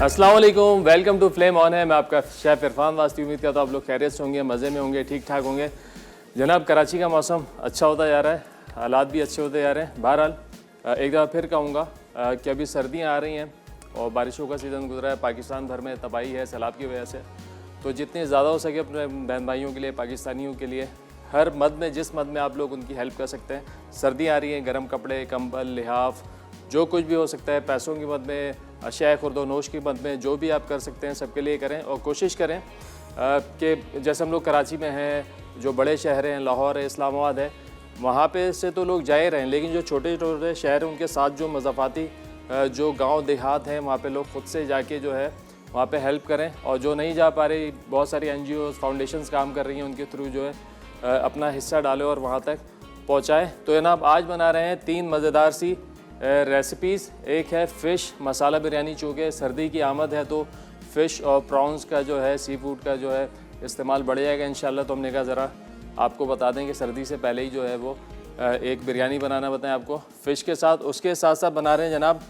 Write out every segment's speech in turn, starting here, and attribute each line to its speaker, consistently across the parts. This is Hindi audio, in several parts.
Speaker 1: अस्सलाम वालेकुम, वेलकम टू फ्लेम ऑन है। मैं आपका शेफ़ इरफान वास्ती। उम्मीद करता हूँ आप लोग खैरियत से होंगे, मज़े में होंगे, ठीक ठाक होंगे। जनाब कराची का मौसम अच्छा होता जा रहा है, हालात भी अच्छे होते जा रहे हैं। बहरहाल एक दफ़ा फिर कहूँगा कि अभी सर्दियाँ आ रही हैं और बारिशों का सीज़न गुजरा है। पाकिस्तान भर में तबाही है सैलाब की वजह से। तो जितने ज़्यादा हो सके अपने बहन भाइयों के लिए, पाकिस्तानियों के लिए, हर मद में जिस मद में आप लोग उनकी हेल्प कर सकते हैं। सर्दी आ रही है, गर्म कपड़े, कंबल, लिहाफ, जो कुछ भी हो सकता है, पैसों की मद में, अशिया खुर्दोनोश की मद में, जो भी आप कर सकते हैं सबके लिए करें। और कोशिश करें कि जैसे हम लोग कराची में हैं, जो बड़े शहर हैं, लाहौर है, इस्लामाबाद है, वहाँ पे से तो लोग जा ही रहे हैं, लेकिन जो छोटे छोटे शहर हैं उनके साथ जो मज़ाफ़ाती जो गांव देहात हैं, वहाँ पे लोग ख़ुद से जाके जो है वहाँ पे हेल्प करें। और जो नहीं जा पा रही, बहुत सारी NGOs, फाउंडेशंस काम कर रही हैं, उनके थ्रू जो है अपना हिस्सा डालें और वहाँ तक पहुँचाएँ। तो जनाब आज बना रहे हैं 3 मज़ेदार सी रेसिपीज़। एक है फ़िश मसाला बिरयानी, चूँकि सर्दी की आमद है तो फ़िश और प्रॉन्स का जो है, सी फूड का जो है इस्तेमाल बढ़ जाएगा इंशाल्लाह। तो हमने कहा ज़रा आपको बता दें कि सर्दी से पहले ही जो है वो एक बिरयानी बनाना बताएं आपको फ़िश के साथ। उसके साथ साथ बना रहे हैं जनाब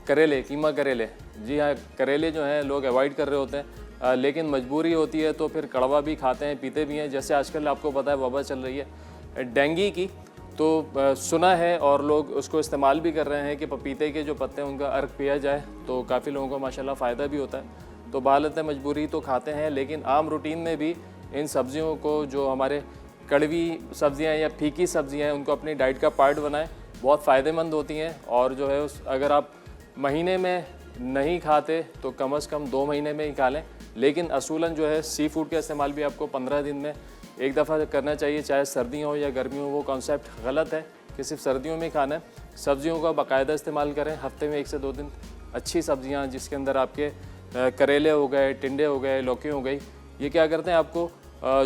Speaker 1: करेले, कीमा करेले। जी हाँ, करेले जो हैं लोग अवॉइड कर रहे होते हैं, लेकिन मजबूरी होती है तो फिर कड़वा भी खाते हैं, पीते भी हैं। जैसे आजकल आपको पता है वबा चल रही है डेंगू की, तो सुना है और लोग उसको इस्तेमाल भी कर रहे हैं कि पपीते के जो पत्ते हैं उनका अर्क पिया जाए, तो काफ़ी लोगों को माशाल्लाह फ़ायदा भी होता है। तो बालत मजबूरी तो खाते हैं, लेकिन आम रूटीन में भी इन सब्ज़ियों को, जो हमारे कड़वी सब्ज़ियाँ या फीकी सब्ज़ियाँ हैं, उनको अपनी डाइट का पार्ट बनाएं। बहुत फ़ायदेमंद होती हैं। और जो है अगर आप महीने में नहीं खाते तो कम से कम 2 महीने में ही खा लें। लेकिन असूलन जो है सी फूड का इस्तेमाल भी आपको 15 दिन में एक दफ़ा करना चाहिए, चाहे सर्दियाँ हो या गर्मियों। वो कॉन्सेप्ट गलत है कि सिर्फ सर्दियों में ही खाना है। सब्जियों का बाकायदा इस्तेमाल करें, हफ्ते में 1 से 2 दिन अच्छी सब्जियाँ, जिसके अंदर आपके करेले हो गए, टिंडे हो गए, लौकी हो गई। ये क्या करते हैं, आपको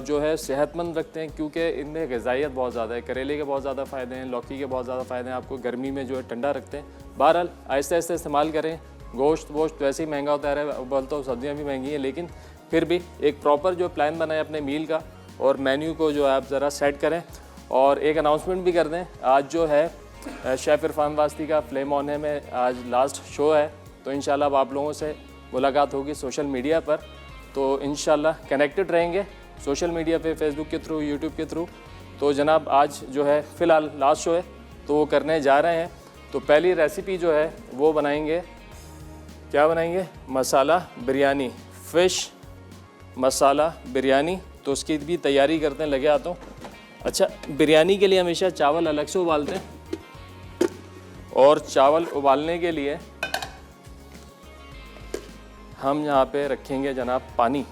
Speaker 1: जो है सेहतमंद रखते हैं, क्योंकि इनमें ग़िज़ाइयत बहुत ज़्यादा है। करेले के बहुत ज़्यादा फ़ायदे हैं, लौकी के बहुत ज़्यादा फ़ायदे हैं, आपको गर्मी में जो है ठंडा रखते हैं। बहरहाल आहिस्ता आहिस्ता इस्तेमाल करें। गोश्त वोश्त वैसे ही महंगा होता है, बोलता हूँ सब्ज़ियाँ भी महंगी हैं, लेकिन फिर भी एक प्रॉपर जो प्लान बनाए अपने मील का और मेन्यू को जो है आप ज़रा सेट करें। और एक अनाउंसमेंट भी कर दें, आज जो है शेफ़ इरफान वास्ती का फ्लेम ऑन है में आज लास्ट शो है, तो इंशाल्लाह अब आप लोगों से मुलाकात होगी सोशल मीडिया पर। तो इंशाल्लाह कनेक्टेड रहेंगे सोशल मीडिया पे, फेसबुक के थ्रू, यूट्यूब के थ्रू। तो जनाब आज जो है फ़िलहाल लास्ट शो है तो वो करने जा रहे हैं। तो पहली रेसिपी जो है वो बनाएंगे, क्या बनाएंगे, मसाला बिरयानी, फ़िश मसाला बिरयानी। तो उसकी भी तैयारी करते हैं, लगे आता हूँ। अच्छा, बिरयानी के लिए हमेशा चावल अलग से उबालते हैं, और चावल उबालने के लिए हम यहाँ पे रखेंगे जनाब पानी,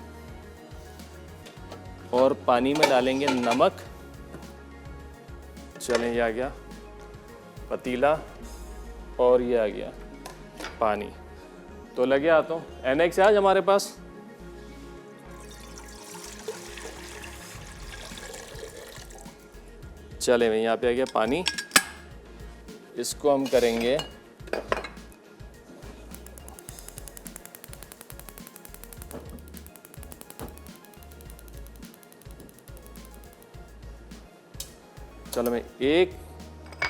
Speaker 1: और पानी में डालेंगे नमक। चलें, ये आ गया पतीला और ये आ गया पानी। तो लगे आता हूँ। NX आज हमारे पास चले भाई, यहाँ पे आ गया पानी। इसको हम करेंगे चलो मैं एक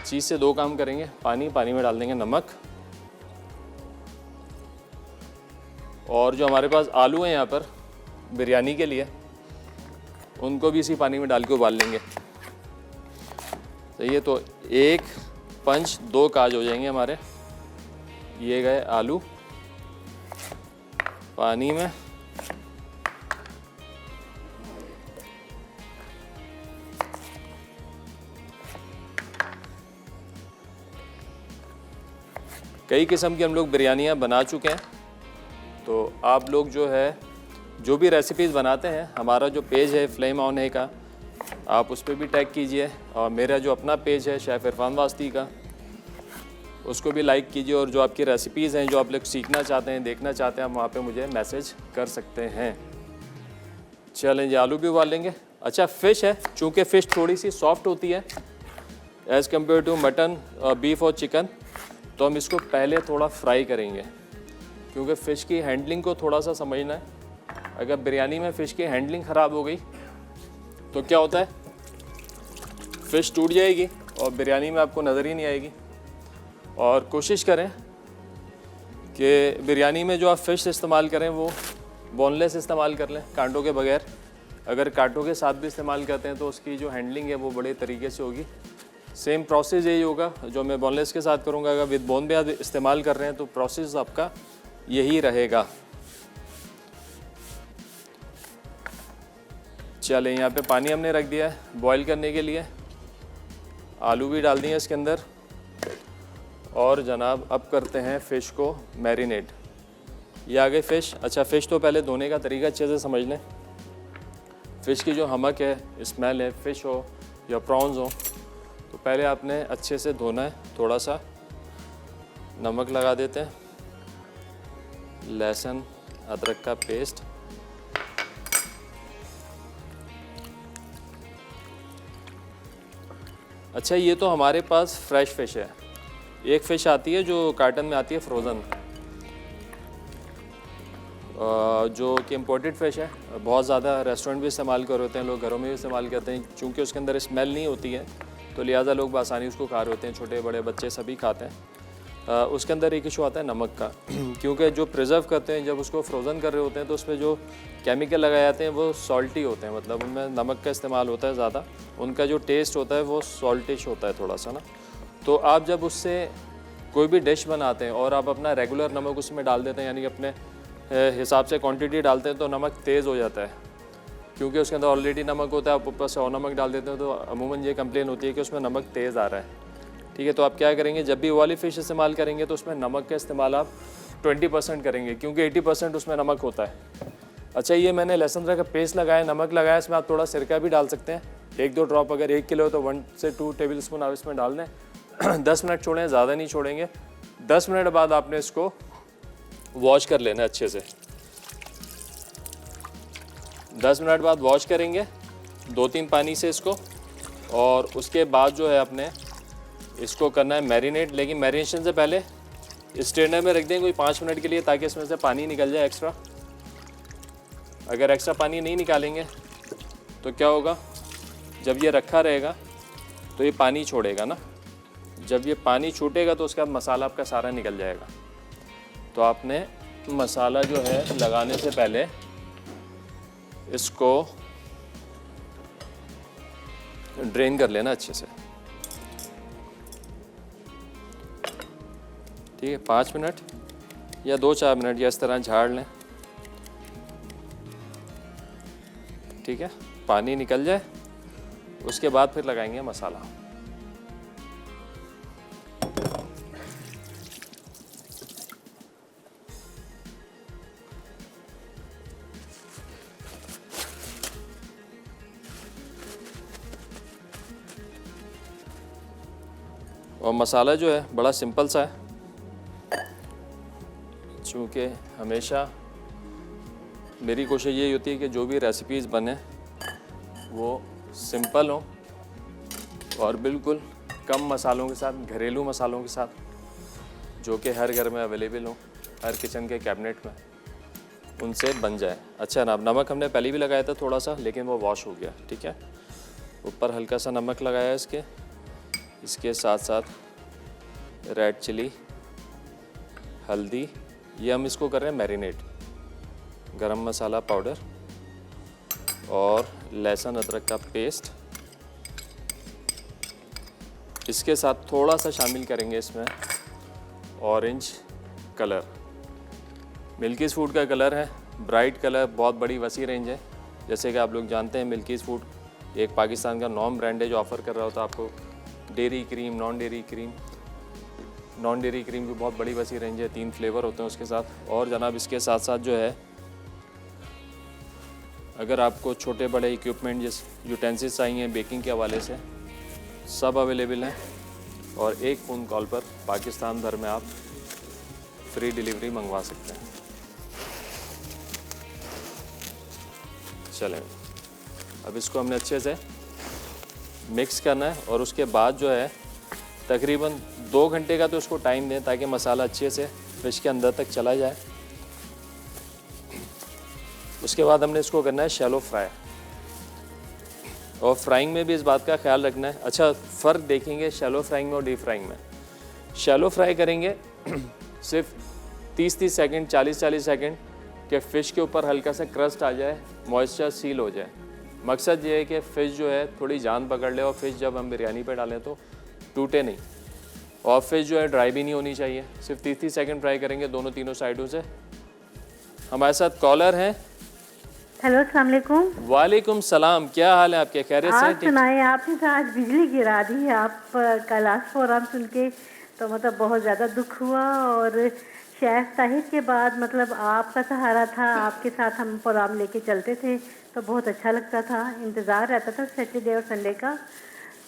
Speaker 1: चीज़ से 2 काम करेंगे। पानी में डाल देंगे नमक, और जो हमारे पास आलू हैं यहाँ पर बिरयानी के लिए, उनको भी इसी पानी में डाल के उबाल लेंगे। सही है, तो 1 पंच 2 काज हो जाएंगे हमारे। ये गए आलू पानी में, कई किस्म की हम लोग बिरयानियाँ बना चुके हैं। तो आप लोग जो है जो भी रेसिपीज़ बनाते हैं, हमारा जो पेज है फ्लेम ऑन है का, आप उस पर भी टैग कीजिए, और मेरा जो अपना पेज है शेफ़ इरफान वास्ती का, उसको भी लाइक कीजिए। और जो आपकी रेसिपीज़ हैं, जो आप लोग सीखना चाहते हैं, देखना चाहते हैं, आप वहाँ पे मुझे मैसेज कर सकते हैं। चलें जी, आलू भी उबाल लेंगे। अच्छा, फ़िश है, चूँकि फ़िश थोड़ी सी सॉफ्ट होती है as compare to mutton, beef और चिकन, तो हम इसको पहले थोड़ा फ्राई करेंगे, क्योंकि फ़िश की हैंडलिंग को थोड़ा सा समझना है। अगर बिरयानी में फ़िश की हैंडलिंग ख़राब हो गई तो क्या होता है, फ़िश टूट जाएगी और बिरयानी में आपको नज़र ही नहीं आएगी। और कोशिश करें कि बिरयानी में जो आप फ़िश इस्तेमाल करें वो बोनलेस इस्तेमाल कर लें, कांटों के बगैर। अगर कांटों के साथ भी इस्तेमाल करते हैं तो उसकी जो हैंडलिंग है वो बड़े तरीके से होगी। सेम प्रोसेस यही होगा जो मैं बोनलेस के साथ करूँगा। अगर विद बोन भी आप इस्तेमाल कर रहे हैं तो प्रोसेस आपका यही रहेगा। चले, यहाँ पे पानी हमने रख दिया है बॉईल करने के लिए। आलू भी डाल दिए इसके अंदर। और जनाब अब करते हैं फ़िश को मैरिनेट। ये आ गई फ़िश। अच्छा, फ़िश तो पहले धोने का तरीका अच्छे से समझ लें। फ़िश की जो हमक है, स्मेल है, फ़िश हो या प्रॉन्स हो, तो पहले आपने अच्छे से धोना है। थोड़ा सा नमक लगा देते हैं, लहसुन अदरक का पेस्ट, अच्छा ये तो हमारे पास फ्रेश फ़िश है। एक फ़िश आती है जो कार्टन में आती है फ्रोज़न, जो कि इम्पोर्टेड फ़िश है। बहुत ज़्यादा रेस्टोरेंट भी इस्तेमाल कर होते हैं लोग, घरों में भी इस्तेमाल करते हैं। चूँकि उसके अंदर स्मेल नहीं होती है तो लिहाजा लोग बआसानी उसको खा रहे होते हैं, छोटे बड़े बच्चे सभी खाते हैं। उसके अंदर एक इशू आता है नमक का क्योंकि जो प्रिजर्व करते हैं जब उसको फ्रोज़न कर रहे होते हैं तो उसमें जो केमिकल लगाए जाते हैं वो सॉल्टी होते हैं, मतलब उनमें नमक का इस्तेमाल होता है ज़्यादा। उनका जो टेस्ट होता है वो सॉल्टिश होता है थोड़ा सा ना। तो आप जब उससे कोई भी डिश बनाते हैं और आप अपना रेगुलर नमक उसमें डाल देते हैं, यानी कि अपने हिसाब से क्वांटिटी डालते हैं, तो नमक तेज़ हो जाता है क्योंकि उसके अंदर ऑलरेडी नमक होता है। आप ऊपर से और नमक डाल देते हैं तो अमूमन ये कंप्लेन होती है कि उसमें नमक तेज़ आ रहा है। ठीक है, तो आप क्या करेंगे, जब भी वो वाली फ़िश इस्तेमाल करेंगे तो उसमें नमक का इस्तेमाल आप 20% करेंगे क्योंकि 80% उसमें नमक होता है। अच्छा, ये मैंने लहसुन अदरक का पेस्ट लगाया, नमक लगाया, इसमें आप थोड़ा सिरका भी डाल सकते हैं, 1-2 ड्रॉप। अगर 1 किलो तो 1 से 2 टेबल स्पून आप इसमें डाल दें। 10 मिनट छोड़ें, ज़्यादा नहीं छोड़ेंगे। 10 मिनट बाद आपने इसको वॉश कर लेना अच्छे से। 10 मिनट बाद वॉश करेंगे 2-3 पानी से इसको, और उसके बाद जो है आपने इसको करना है मैरिनेट। लेकिन मैरिनेशन से पहले स्ट्रेनर में रख दें कोई 5 मिनट के लिए ताकि इसमें से पानी निकल जाए एक्स्ट्रा। अगर एक्स्ट्रा पानी नहीं निकालेंगे तो क्या होगा, जब ये रखा रहेगा तो ये पानी छोड़ेगा ना। जब ये पानी छूटेगा तो उसके बाद मसाला आपका सारा निकल जाएगा। तो आपने मसाला जो है लगाने से पहले इसको ड्रेन कर लेना अच्छे से। ठीक है, 5 मिनट या 2-4 मिनट या इस तरह झाड़ लें। ठीक है, पानी निकल जाए उसके बाद फिर लगाएंगे मसाला। और मसाला जो है बड़ा सिंपल सा है, चूँकि हमेशा मेरी कोशिश यही होती है कि जो भी रेसिपीज़ बने वो सिंपल हों और बिल्कुल कम मसालों के साथ, घरेलू मसालों के साथ, जो कि हर घर में अवेलेबल हों, हर किचन के कैबिनेट में, उनसे बन जाए। अच्छा, नमक हमने पहले भी लगाया था थोड़ा सा, लेकिन वो वॉश हो गया। ठीक है, ऊपर हल्का सा नमक लगाया इसके साथ साथ रेड चिली, हल्दी, ये हम इसको कर रहे हैं मैरिनेट, गरम मसाला पाउडर और लहसुन अदरक का पेस्ट। इसके साथ थोड़ा सा शामिल करेंगे इसमें ऑरेंज कलर, मिल्कीज़ फूड का कलर है, ब्राइट कलर, बहुत बड़ी वसी रेंज है। जैसे कि आप लोग जानते हैं मिल्कीज़ फूड एक पाकिस्तान का नॉन ब्रांड है जो ऑफ़र कर रहा होता है आपको dairy cream, non dairy cream. Non dairy cream की बहुत बड़ी वसी रेंज है, 3 फ्लेवर होते हैं उसके साथ। और जनाब इसके साथ साथ जो है, अगर आपको छोटे बड़े इक्विपमेंट जिस यूटेंसिल्स चाहिए बेकिंग के हवाले से, सब अवेलेबल हैं। और एक फ़ोन कॉल पर पाकिस्तान भर में आप फ्री डिलीवरी मंगवा सकते हैं। चलें, अब इसको हमने अच्छे से मिक्स करना है और उसके बाद जो है तकरीबन 2 घंटे का तो उसको टाइम दें ताकि मसाला अच्छे से फ़िश के अंदर तक चला जाए। उसके बाद हमने इसको करना है शैलो फ्राई, और फ्राइंग में भी इस बात का ख्याल रखना है। अच्छा, फ़र्क देखेंगे शैलो फ्राइंग में और डीप फ्राइंग में। शैलो फ्राई करेंगे सिर्फ 30-30 सेकंड, 40-40 सेकंड कि फ़िश के ऊपर हल्का सा क्रस्ट आ जाए, मॉइस्चर सील हो जाए। मकसद ये है कि फ़िश जो है थोड़ी जान पकड़ ले और फ़िश जब हम बिरयानी पे डालें तो टूटे नहीं, और फ़िश जो है ड्राई भी नहीं होनी चाहिए। सिर्फ 30-30 सेकंड फ्राई करेंगे दोनों तीनों साइडों से। हमारे साथ कॉलर हैं।
Speaker 2: हेलो, अस्सलाम वालेकुम।
Speaker 1: वालेकुम सलाम, क्या हाल है आपके? खैरियत से?
Speaker 2: आप सुनाए, आपने तो आज बिजली गिरा दी है। आप का लास्ट प्रोग्राम सुन के तो मतलब बहुत ज़्यादा दुख हुआ, और शेफ ताहिर के बाद मतलब आपका सहारा था, आपके साथ हम प्रोग्राम लेके चलते थे तो बहुत अच्छा लगता था, इंतज़ार रहता था सैटरडे और संडे का।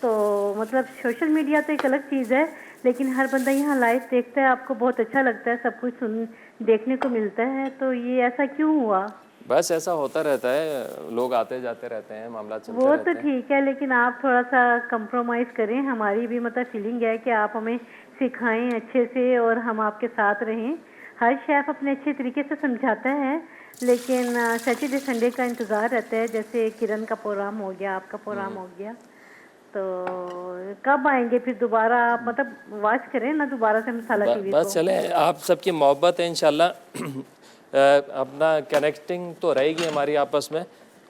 Speaker 2: तो मतलब सोशल मीडिया तो एक अलग चीज़ है, लेकिन हर बंदा यहाँ लाइव देखता है, आपको बहुत अच्छा लगता है, सब कुछ देखने को मिलता है। तो ये ऐसा क्यों हुआ?
Speaker 1: बस ऐसा होता रहता है, लोग आते जाते रहते हैं, मामला चलते
Speaker 2: वो
Speaker 1: रहते
Speaker 2: तो
Speaker 1: हैं।
Speaker 2: ठीक है, लेकिन आप थोड़ा सा कंप्रोमाइज़ करें। हमारी भी मतलब फीलिंग है कि आप हमें सिखाएं अच्छे से और हम आपके साथ रहें। हर शेफ़ अपने अच्छे तरीके से समझाता है, लेकिन सैटरडे संडे का इंतज़ार रहता है। जैसे किरण का प्रोग्राम हो गया, आपका प्रोग्राम हो गया, तो कब आएंगे फिर दोबारा? आप मतलब वॉच करें ना दोबारा से मसाला टीवी
Speaker 1: बस
Speaker 2: को।
Speaker 1: चले, आप सबकी मोहब्बत है इंशाल्लाह। अपना कनेक्टिंग तो रहेगी हमारी आपस में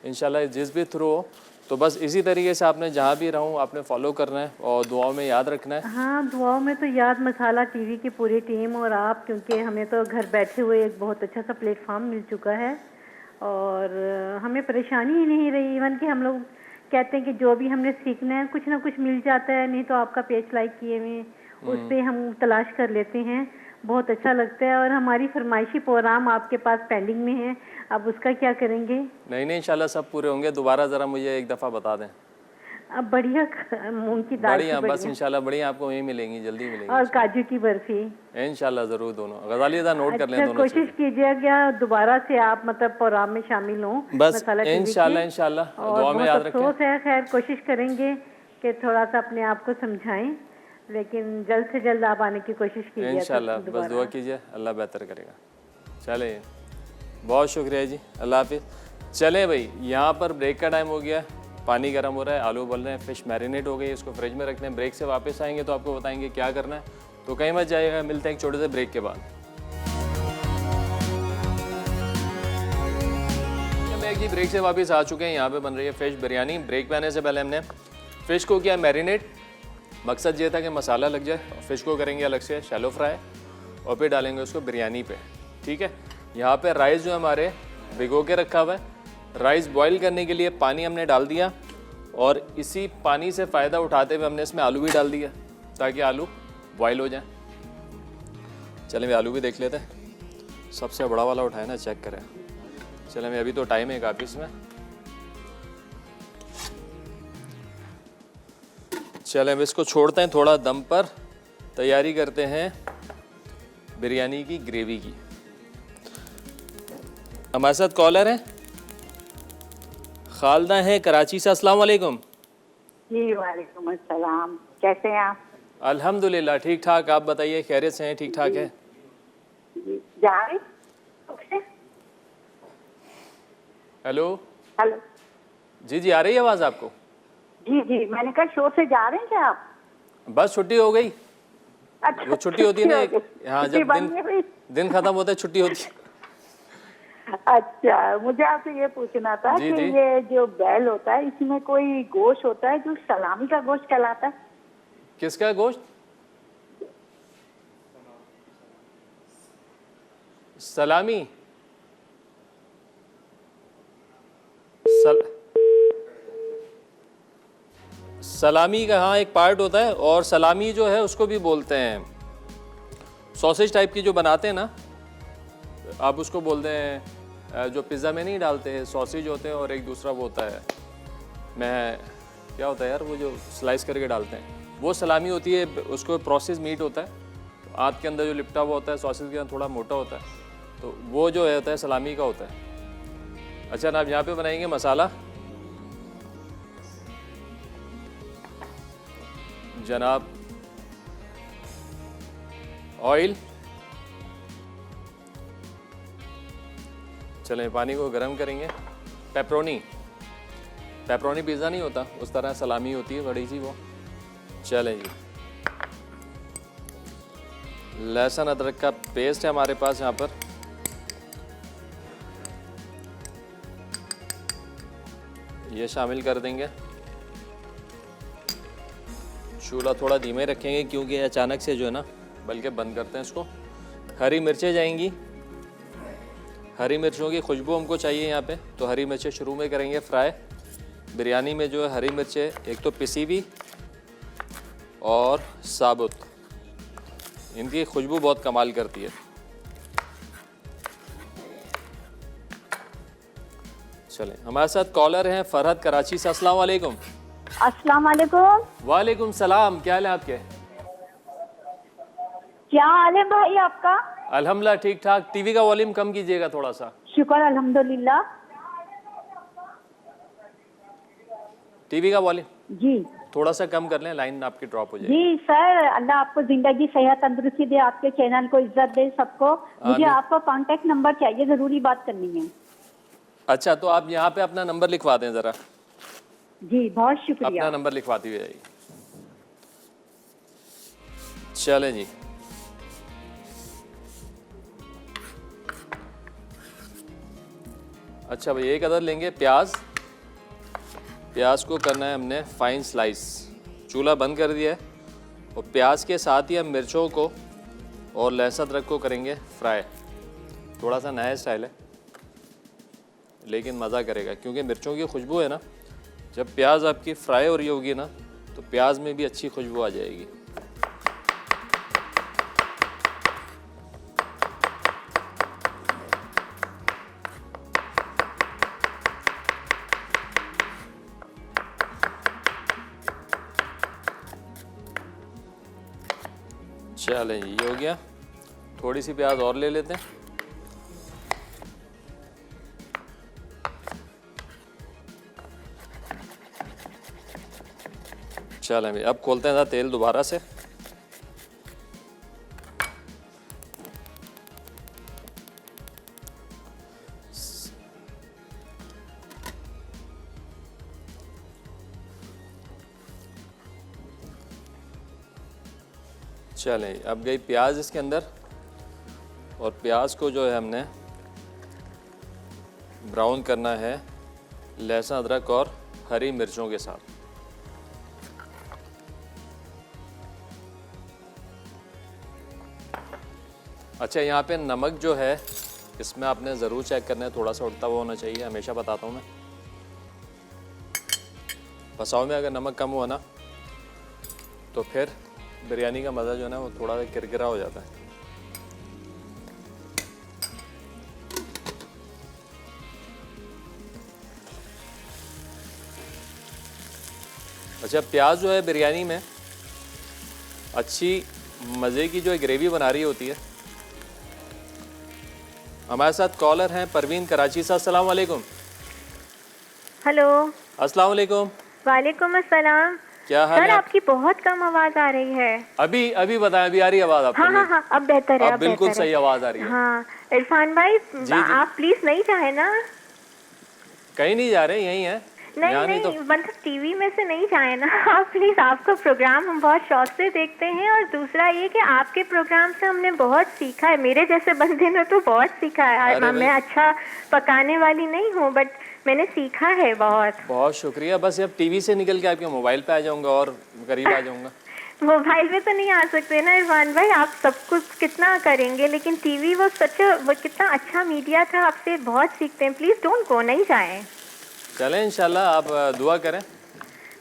Speaker 1: इंशाल्लाह, जिस भी थ्रू हो। तो बस इसी तरीके से आपने जहाँ भी रहूँ आपने फॉलो करना है और दुआओं में याद रखना है।
Speaker 2: हाँ, दुआओं में तो याद मसाला टीवी की पूरी टीम और आप, क्योंकि हमें तो घर बैठे हुए एक बहुत अच्छा सा प्लेटफॉर्म मिल चुका है, और हमें परेशानी ही नहीं रही। इवन कि हम लोग कहते हैं कि जो भी हमने सीखना है कुछ ना कुछ मिल जाता है। नहीं तो आपका पेज लाइक किए हुए उस पर हम तलाश कर लेते हैं, बहुत अच्छा लगता है। और हमारी फरमाइशी प्रोग्राम आपके पास पेंडिंग में है, अब उसका क्या करेंगे?
Speaker 1: नहीं इंशाल्लाह सब पूरे होंगे। दोबारा ज़रा मुझे एक दफ़ा बता दें।
Speaker 2: अब बढ़िया मूंग की दाल की
Speaker 1: बढ़िया, बस
Speaker 2: बढ़िया,
Speaker 1: इंशाल्लाह बढ़िया आपको वहीं मिलेंगी, जल्दी मिलेंगी
Speaker 2: और काजू की बर्फी।
Speaker 1: इंशाल्लाह ज़रूर। दोनों गज़ाली दा नोट कर लें
Speaker 2: अच्छा,
Speaker 1: दोनों
Speaker 2: कोशिश
Speaker 1: चीज़ें।
Speaker 2: कीजिएगा दोबारा से आप मतलब प्रोग्राम में शामिल हों,
Speaker 1: बस
Speaker 2: मसाला टीवी
Speaker 1: इंशाल्लाह
Speaker 2: के।
Speaker 1: इंशाल्लाह
Speaker 2: और
Speaker 1: दुआ में
Speaker 2: बहुत
Speaker 1: याद रखें।
Speaker 2: अफसोस है, खैर कोशिश करेंगे कि थोड़ा सा अपने आप को समझाएं, लेकिन जल्द से जल्द आप आने की कोशिश कीजिए
Speaker 1: इंशाल्लाह बस दुआ
Speaker 2: दोबारा।
Speaker 1: कीजिए, अल्लाह बेहतर करेगा। चले, बहुत शुक्रिया जी, अल्लाह हाफिज़। चले भाई, यहाँ पर ब्रेक का टाइम हो गया, पानी गर्म हो रहा है, आलू उबल रहे हैं, फ़िश मैरिनेट हो गई, इसको फ्रिज में रखते हैं। ब्रेक से वापस आएंगे तो आपको बताएंगे क्या करना है, तो कहीं मत जाइएगा। मिलते हैं एक छोटे से ब्रेक के बाद। जी ब्रेक से वापस आ चुके हैं। यहाँ पे बन रही है फ़िश बिरयानी। ब्रेक पे आने से पहले हमने फ़िश को किया मैरिनेट। मकसद ये था कि मसाला लग जाए। फ़िश को करेंगे अलग से शैलो फ्राई और फिर डालेंगे उसको बिरयानी पे, ठीक है। यहाँ पे राइस जो हमारे भिगो के रखा हुआ है, राइस बॉईल करने के लिए पानी हमने डाल दिया, और इसी पानी से फ़ायदा उठाते हुए हमने इसमें आलू भी डाल दिया ताकि आलू बॉईल हो जाए। चलें आलू भी देख लेते हैं। सबसे बड़ा वाला उठाए ना, चेक करें। चलें अभी तो टाइम है काफ़ी इसमें। चलें अब इसको छोड़ते हैं थोड़ा दम पर, तैयारी करते हैं बिरयानी की ग्रेवी की। हमारे साथ कॉलर हैं, खालदा हैं कराची से। अस्सलाम वालेकुम।
Speaker 3: जी वालेकुम अस्सलाम, कैसे हैं आप?
Speaker 1: अल्हम्दुलिल्लाह ठीक ठाक, आप बताइए खैरियत से हैं? ठीक ठाक है।
Speaker 3: जा रहे?
Speaker 1: हेलो
Speaker 3: हेलो,
Speaker 1: जी जी, आ रही है आवाज़ आपको?
Speaker 3: जी जी, मैंने कहा शोर से जा रहे हैं क्या आप?
Speaker 1: बस छुट्टी हो गई।
Speaker 3: अच्छा,
Speaker 1: वो छुट्टी होती है ना एक, हाँ
Speaker 3: छुट्टी
Speaker 1: जब
Speaker 3: बंद नहीं हुई?
Speaker 1: दिन खत्म होता है छुट्टी होती है।
Speaker 3: अच्छा, मुझे आपसे ये पूछना था
Speaker 1: जी,
Speaker 3: कि
Speaker 1: जी।
Speaker 3: ये जो बैल होता है इसमें कोई गोश्त होता है जो सलामी का गोश्त कहलाता है?
Speaker 1: किसका गोश्त? सलामी? सलामी का हाँ एक पार्ट होता है, और सलामी जो है उसको भी बोलते हैं सॉसेज टाइप की जो बनाते हैं ना, आप उसको बोलते हैं जो पिज़्ज़ा में नहीं डालते हैं, सॉसेज होते हैं और एक दूसरा वो होता है, मैं क्या होता है यार वो जो स्लाइस करके डालते हैं, वो सलामी होती है। उसको प्रोसेस मीट होता है, तो आँत के अंदर जो लिपटा हुआ होता है, सॉसेज के अंदर थोड़ा मोटा होता है, तो वो जो है होता है सलामी का होता है। अच्छा ना, अब यहाँ पे बनाएंगे मसाला। जनाब ऑयल, चलें पानी को गर्म करेंगे। पेपरोनी पिज़्ज़ा नहीं होता, उस तरह सलामी होती है बड़ी सी वो। चलें जी, लहसुन अदरक का पेस्ट है हमारे पास यहाँ पर। ये शामिल कर देंगे। चूल्हा थोड़ा धीमे रखेंगे क्योंकि अचानक से जो है ना, बल्कि बंद करते हैं इसको। हरी मिर्चें जाएंगी। हरी मिर्चों की खुशबू हमको चाहिए यहाँ पे, तो हरी मिर्चें शुरू में करेंगे फ्राई। बिरयानी में जो है हरी मिर्चें एक तो पिसी हुई और साबुत, इनकी खुशबू बहुत कमाल करती है। चलें, हमारे साथ कॉलर हैं फरहत कराची से। अस्सलाम वालेकुम।
Speaker 3: अस्सलाम वालेकुम।
Speaker 1: वालेकुम सलाम, क्या हाल है आपके?
Speaker 3: क्या हाल है भाई आपका?
Speaker 1: अल्हम्दुलिल्लाह ठीक ठाक। टीवी का वॉल्यूम कम कीजिएगा थोड़ा सा।
Speaker 3: शुक्र अल्हम्दुलिल्लाह।
Speaker 1: टीवी का वॉल्यूम
Speaker 3: जी
Speaker 1: थोड़ा सा कम कर लें, लाइन आपकी ड्रॉप हो जाएगी।
Speaker 3: जी सर, अल्लाह आपको जिंदगी सेहत तंदुरुस्ती दे, आपके चैनल को इज्जत दे, सबको। मुझे
Speaker 1: आमीन।
Speaker 3: आपका कांटेक्ट नंबर चाहिए, जरूरी बात करनी है।
Speaker 1: अच्छा, तो आप यहाँ पे अपना नंबर लिखवा दें ज़रा।
Speaker 3: जी बहुत शुक्रिया।
Speaker 1: अपना नंबर लिखवाती हुई जाइए। चलें जी। अच्छा भाई, एक अदर लेंगे प्याज। प्याज को करना है हमने फाइन स्लाइस। चूल्हा बंद कर दिया है और प्याज के साथ ही हम मिर्चों को और लहसुन अदरक को करेंगे फ्राई। थोड़ा सा नया स्टाइल है लेकिन मज़ा करेगा, क्योंकि मिर्चों की खुशबू है ना, जब प्याज आपकी फ्राई हो रही होगी ना, तो प्याज में भी अच्छी खुशबू आ जाएगी। चलें जी, ये हो गया। थोड़ी सी प्याज और ले लेते हैं। चलें भाई, अब खोलते हैं तेल दोबारा से। चलें, अब गई प्याज इसके अंदर, और प्याज को जो है हमने ब्राउन करना है लहसुन अदरक और हरी मिर्चों के साथ। अच्छा, यहाँ पे नमक जो है इसमें आपने ज़रूर चेक करना है, थोड़ा सा उड़ता हुआ होना चाहिए, हमेशा बताता हूँ मैं। पसाव में अगर नमक कम हुआ ना, तो फिर बिरयानी का मज़ा जो है ना, वो थोड़ा सा किरकिरा हो जाता है। अच्छा, प्याज जो है बिरयानी में अच्छी मज़े की जो है ग्रेवी बना रही होती है। हमारे साथ कॉलर हैं परवीन कराची से। अस्सलाम वालेकुम।
Speaker 2: हेलो।
Speaker 1: अस्सलाम वालेकुम।
Speaker 2: वालेकुम अस्सलाम।
Speaker 1: क्या हाल
Speaker 2: सर
Speaker 1: है?
Speaker 2: आपकी बहुत कम आवाज आ रही है।
Speaker 1: अभी बताएं, अभी आ रही है आवाज़ आपको?
Speaker 2: हाँ हाँ हाँ, अब बेहतर है।
Speaker 1: अब बिल्कुल
Speaker 2: बेहतर है।
Speaker 1: सही आवाज़ आ रही है।
Speaker 2: हाँ इरफान भाई, आप प्लीज नहीं चाहे ना।
Speaker 1: कहीं नहीं जा रहे, यहीं है।
Speaker 2: नहीं
Speaker 1: यहाँ
Speaker 2: नहीं,
Speaker 1: तो
Speaker 2: मतलब टीवी में से नहीं चाहे ना आप प्लीज। आपका प्रोग्राम हम बहुत शौक से देखते हैं, और दूसरा ये कि आपके प्रोग्राम से हमने बहुत सीखा है। मेरे जैसे बंदे ने तो बहुत सीखा है।
Speaker 1: अरे
Speaker 2: मैं अच्छा पकाने वाली नहीं हूँ, बट मैंने सीखा है बहुत।
Speaker 1: बहुत शुक्रिया। बस अब टीवी से निकल के आपके मोबाइल पे आ जाऊंगा और करीब आ जाऊंगा।
Speaker 2: मोबाइल पे तो नहीं आ सकते ना इरफान भाई, आप सब कुछ कितना करेंगे, लेकिन टीवी वो कितना अच्छा मीडिया था, आपसे बहुत सीखते हैं। प्लीज डोंट गो, नहीं जाएं।
Speaker 1: चलें, इंशाल्लाह आप दुआ करें।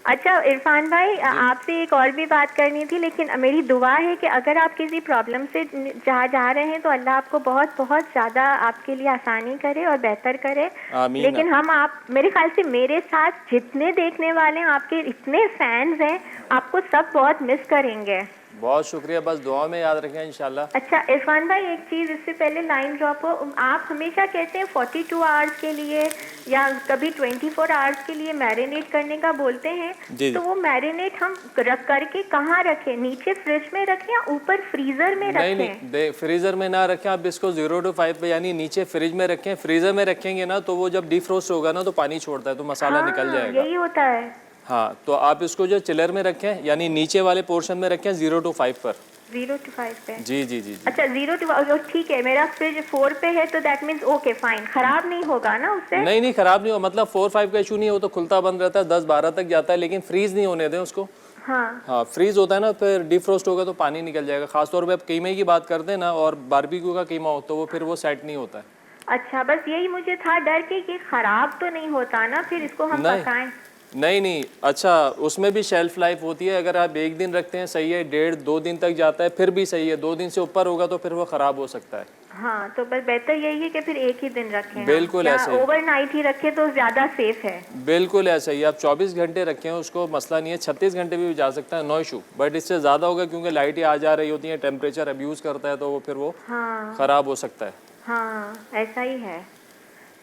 Speaker 2: अच्छा इरफान भाई, आपसे एक और भी बात करनी थी, लेकिन मेरी दुआ है कि अगर आप किसी प्रॉब्लम से जहाँ जा रहे हैं तो अल्लाह आपको बहुत बहुत ज़्यादा आपके लिए आसानी करे और बेहतर करे।
Speaker 1: आमीन।
Speaker 2: लेकिन हम आप मेरे ख्याल से मेरे साथ जितने देखने वाले हैं, आपके इतने फैंस हैं, आपको सब बहुत मिस करेंगे।
Speaker 1: बहुत शुक्रिया, बस दुआ में याद रखें इंशाल्लाह।
Speaker 2: अच्छा इरफान भाई, एक चीज़ इससे पहले लाइन ड्रॉप हो, आप हमेशा कहते हैं 42 आवर्स के लिए या कभी 24 आवर्स के लिए मैरिनेट करने का बोलते हैं।
Speaker 1: जी।
Speaker 2: तो वो मैरिनेट हम रख करके कहाँ रखें? नीचे फ्रिज में रखें या ऊपर फ्रीजर में रखें?
Speaker 1: नहीं, फ्रीजर में ना रखें आप इसको। 0 to 5 पे, यानी नीचे फ्रिज में रखें। फ्रीजर में रखेंगे ना तो वो जब डिफ्रोस्ट होगा ना तो पानी छोड़ता है, तो मसाला निकल जाएगा।
Speaker 2: यही होता है।
Speaker 1: हाँ, तो आप इसको जो चिलर में रखें, यानी नीचे वाले पोर्शन में रखें 0 to 5 पर।
Speaker 4: 0 to 5 पे।
Speaker 1: जी जी जी जी
Speaker 4: अच्छा 0 to ठीक है, मेरा फ्रिज 4 पे है तो दैट मीन्स ओके फाइन, खराब नहीं होगा ना उससे?
Speaker 1: नहीं नहीं, खराब नहीं हो, मतलब 4-5 का इशू नहीं हो, तो खुलता बंद रहता है, 10-12 तक जाता है, लेकिन फ्रीज नहीं होने दें उसको।
Speaker 4: हाँ
Speaker 1: हाँ, फ्रीज होता है ना, फिर डिफ्रोस्ट होगा तो पानी निकल जाएगा। खासतौर पे आप कीमे की बात करते हैं ना, और बारबेक्यू का कीमा हो तो वो फिर वो सेट नहीं होता है।
Speaker 4: अच्छा, बस यही मुझे था डर के कि खराब तो नहीं होता ना फिर इसको हम
Speaker 1: नहीं
Speaker 4: पकाएं।
Speaker 1: नहीं नहीं, अच्छा उसमें भी शेल्फ लाइफ होती है, अगर आप 1 दिन रखते हैं सही है, 1.5-2 दिन तक जाता है फिर भी सही है, 2 दिन से ऊपर होगा तो फिर वो ख़राब हो सकता है।
Speaker 4: हाँ तो बस बेहतर यही है कि फिर एक ही दिन रखें हम,
Speaker 1: बिल्कुल
Speaker 4: या
Speaker 1: ऐसे ही।
Speaker 4: ओवरनाइट ही रखें तो ज़्यादा सेफ है।
Speaker 1: बिल्कुल ऐसा ही, आप 24 घंटे रखें उसको, मसला नहीं है, 36 घंटे भी जा सकता है, नो इशू, बट इससे ज़्यादा होगा क्योंकि लाइटें आ जा रही होती हैं, टेम्परेचर अब्यूज़ करता है तो वो फिर वो
Speaker 4: हाँ
Speaker 1: ख़राब हो सकता है।
Speaker 4: हाँ ऐसा ही है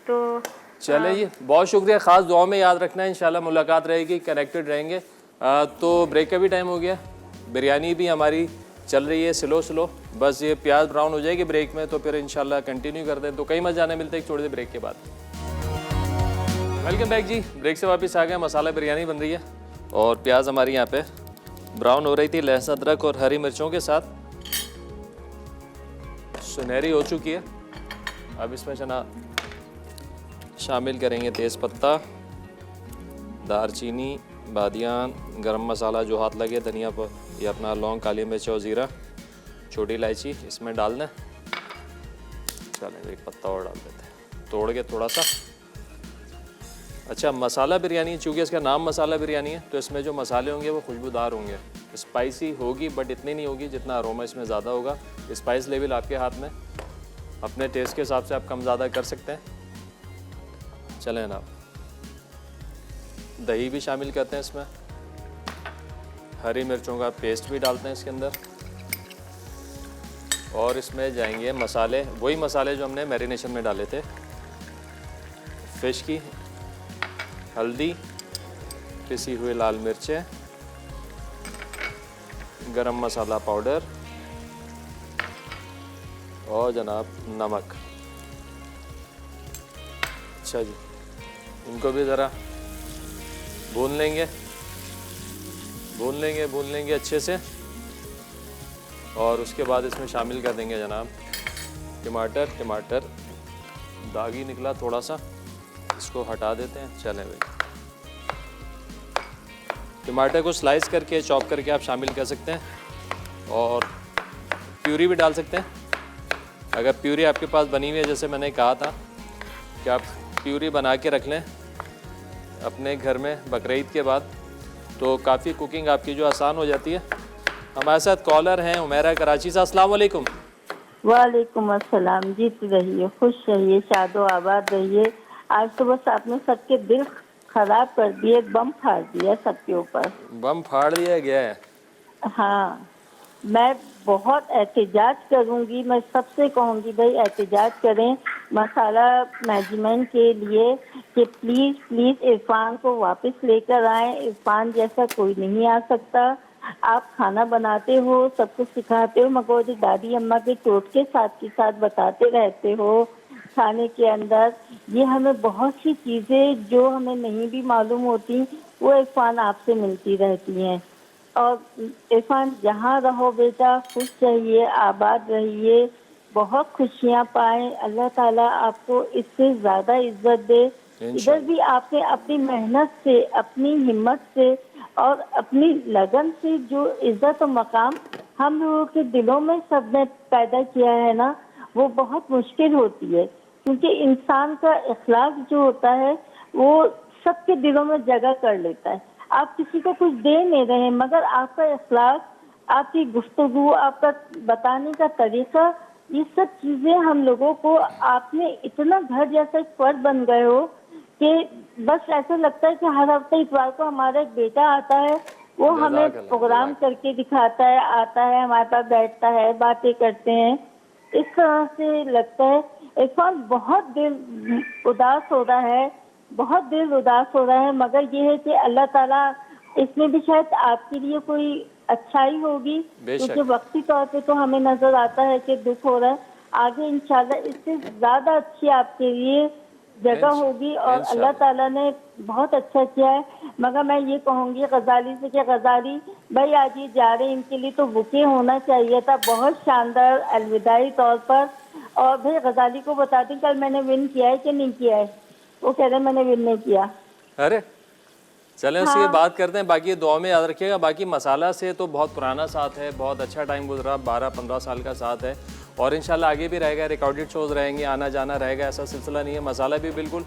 Speaker 4: तो
Speaker 1: चले जी, बहुत शुक्रिया, ख़ास दुआ में याद रखना है, इंशाल्लाह मुलाकात रहेगी, कनेक्टेड रहेंगे। तो ब्रेक का भी टाइम हो गया, बिरयानी भी हमारी चल रही है स्लो, बस ये प्याज ब्राउन हो जाएगी ब्रेक में तो फिर इंशाल्लाह कंटिन्यू कर दें। तो कहीं मत जाने, मिलते हैं एक थोड़ी देर ब्रेक के बाद। वेलकम बैक जी, ब्रेक से वापस आ गए, मसाला बिरयानी बन रही है और प्याज हमारी यहाँ पे ब्राउन हो रही थी, लहसुन अदरक और हरी मिर्चों के साथ सुनहरी हो चुकी है। अब इसमें जना शामिल करेंगे तेज़ पत्ता, दालचीनी, बादियान, गरम मसाला जो हाथ लगे, धनिया पर ये अपना लौंग, काली मिर्च और ज़ीरा, छोटी इलायची इसमें डाल दें। चलें एक पत्ता और डाल देते हैं तोड़ के थोड़ा सा। अच्छा, मसाला बिरयानी, चूँकि इसका नाम मसाला बिरयानी है तो इसमें जो मसाले होंगे वो खुशबूदार होंगे, स्पाइसी होगी बट इतनी नहीं होगी जितना अरोमा इसमें ज़्यादा होगा। स्पाइस लेवल आपके हाथ में, अपने टेस्ट के हिसाब से आप कम ज़्यादा कर सकते हैं। चलें ना, दही भी शामिल करते हैं इसमें, हरी मिर्चों का पेस्ट भी डालते हैं इसके अंदर, और इसमें जाएंगे मसाले, वही मसाले जो हमने मैरिनेशन में डाले थे, फिश की, हल्दी, पिसी हुई लाल मिर्चें, गरम मसाला पाउडर और जनाब नमक। अच्छा जी, इनको भी ज़रा भून लेंगे अच्छे से, और उसके बाद इसमें शामिल कर देंगे जनाब टमाटर दागी निकला थोड़ा सा, इसको हटा देते हैं। चलें भाई, टमाटर को स्लाइस करके, चॉप करके आप शामिल कर सकते हैं, और प्यूरी भी डाल सकते हैं। अगर प्यूरी आपके पास बनी हुई है, जैसे मैंने कहा था कि आप प्यूरी बना के रख लें अपने घर में बकरीद के बाद, तो काफ़ी कुकिंग आपकी जो आसान हो जाती है। हमारे साथ कॉलर हैं उमेरा कराची से। अस्सलाम वालेकुम।
Speaker 5: वालेकुम अस्सलाम। जीत रहिए, खुश रहिए, शादो आबाद रहिए। आज तो बस आपने सबके दिल खराब कर दिए, बम फाड़ दिया सबके ऊपर।
Speaker 1: बम फाड़ दिया गया है।
Speaker 5: हाँ, मैं बहुत एहतिजाज करूंगी, मैं सबसे कहूंगी भाई एहतिजाज करें मसाला मैनेजमेंट के लिए कि प्लीज इरफान को वापस लेकर आए। इरफान जैसा कोई नहीं आ सकता। आप खाना बनाते हो, सबको सिखाते हो, मगर दादी अम्मा के टोटके साथ के साथ बताते रहते हो खाने के अंदर। ये हमें बहुत सी चीजें जो हमें नहीं भी मालूम होती वो इरफान आपसे मिलती रहती हैं। और इरफान जहाँ रहो बेटा खुश रहिए, आबाद रहिए, बहुत खुशियाँ पाएं। अल्लाह ताला आपको इससे ज्यादा इज्जत दे। इधर भी आपने अपनी मेहनत से, अपनी हिम्मत से और अपनी लगन से जो इज्जत और मकाम हम लोगों के दिलों में सबने पैदा किया है ना, वो बहुत मुश्किल होती है, क्योंकि इंसान का इखलाक जो होता है वो सबके दिलों में जगह कर लेता है। आप किसी को कुछ दे नहीं रहे, मगर आपका इखलाक, आपकी गुफ्तगू, आपका बताने का तरीका, ये सब चीजें हम लोगों को, आपने इतना घर जैसा एक फर्द बन गए हो कि बस ऐसा लगता है कि हर हफ्ते इतवार को हमारा एक बेटा आता है, वो हमें प्रोग्राम करके दिखाता है, आता है हमारे पास बैठता है, बातें करते हैं। इस तरह से लगता है इरफान बहुत दिल उदास हो रहा है, बहुत दिल उदास हो रहा है, मगर ये है कि अल्लाह ताला इसमें भी शायद आपके लिए कोई अच्छाई होगी, क्योंकि वक्ती तौर पे तो हमें नजर आता है कि दुख हो रहा है। आगे इंशाल्लाह इससे ज्यादा अच्छी आपके लिए जगह होगी और अल्लाह ताला ने बहुत अच्छा किया है। मगर मैं ये कहूँगी गजाली से कि गजाली भाई आज ये जा रहे हैं, इनके लिए तो बुके होना चाहिए था बहुत शानदार अलविदाई तौर पर। और भाई गजाली को बता दें कल मैंने विन किया है कि नहीं किया है, वो कह रहे हैं मैंने विन नहीं किया।
Speaker 1: अरे चलें उसकी बात करते हैं, बाकी दुआ में याद रखिएगा। बाकी मसाला से तो बहुत पुराना साथ है, बहुत अच्छा टाइम गुजरा, 12-15 साल का साथ है और इंशाल्लाह आगे भी रहेगा। रिकॉर्डेड शोज़ रहेंगे, आना जाना रहेगा, ऐसा सिलसिला नहीं है। मसाला भी बिल्कुल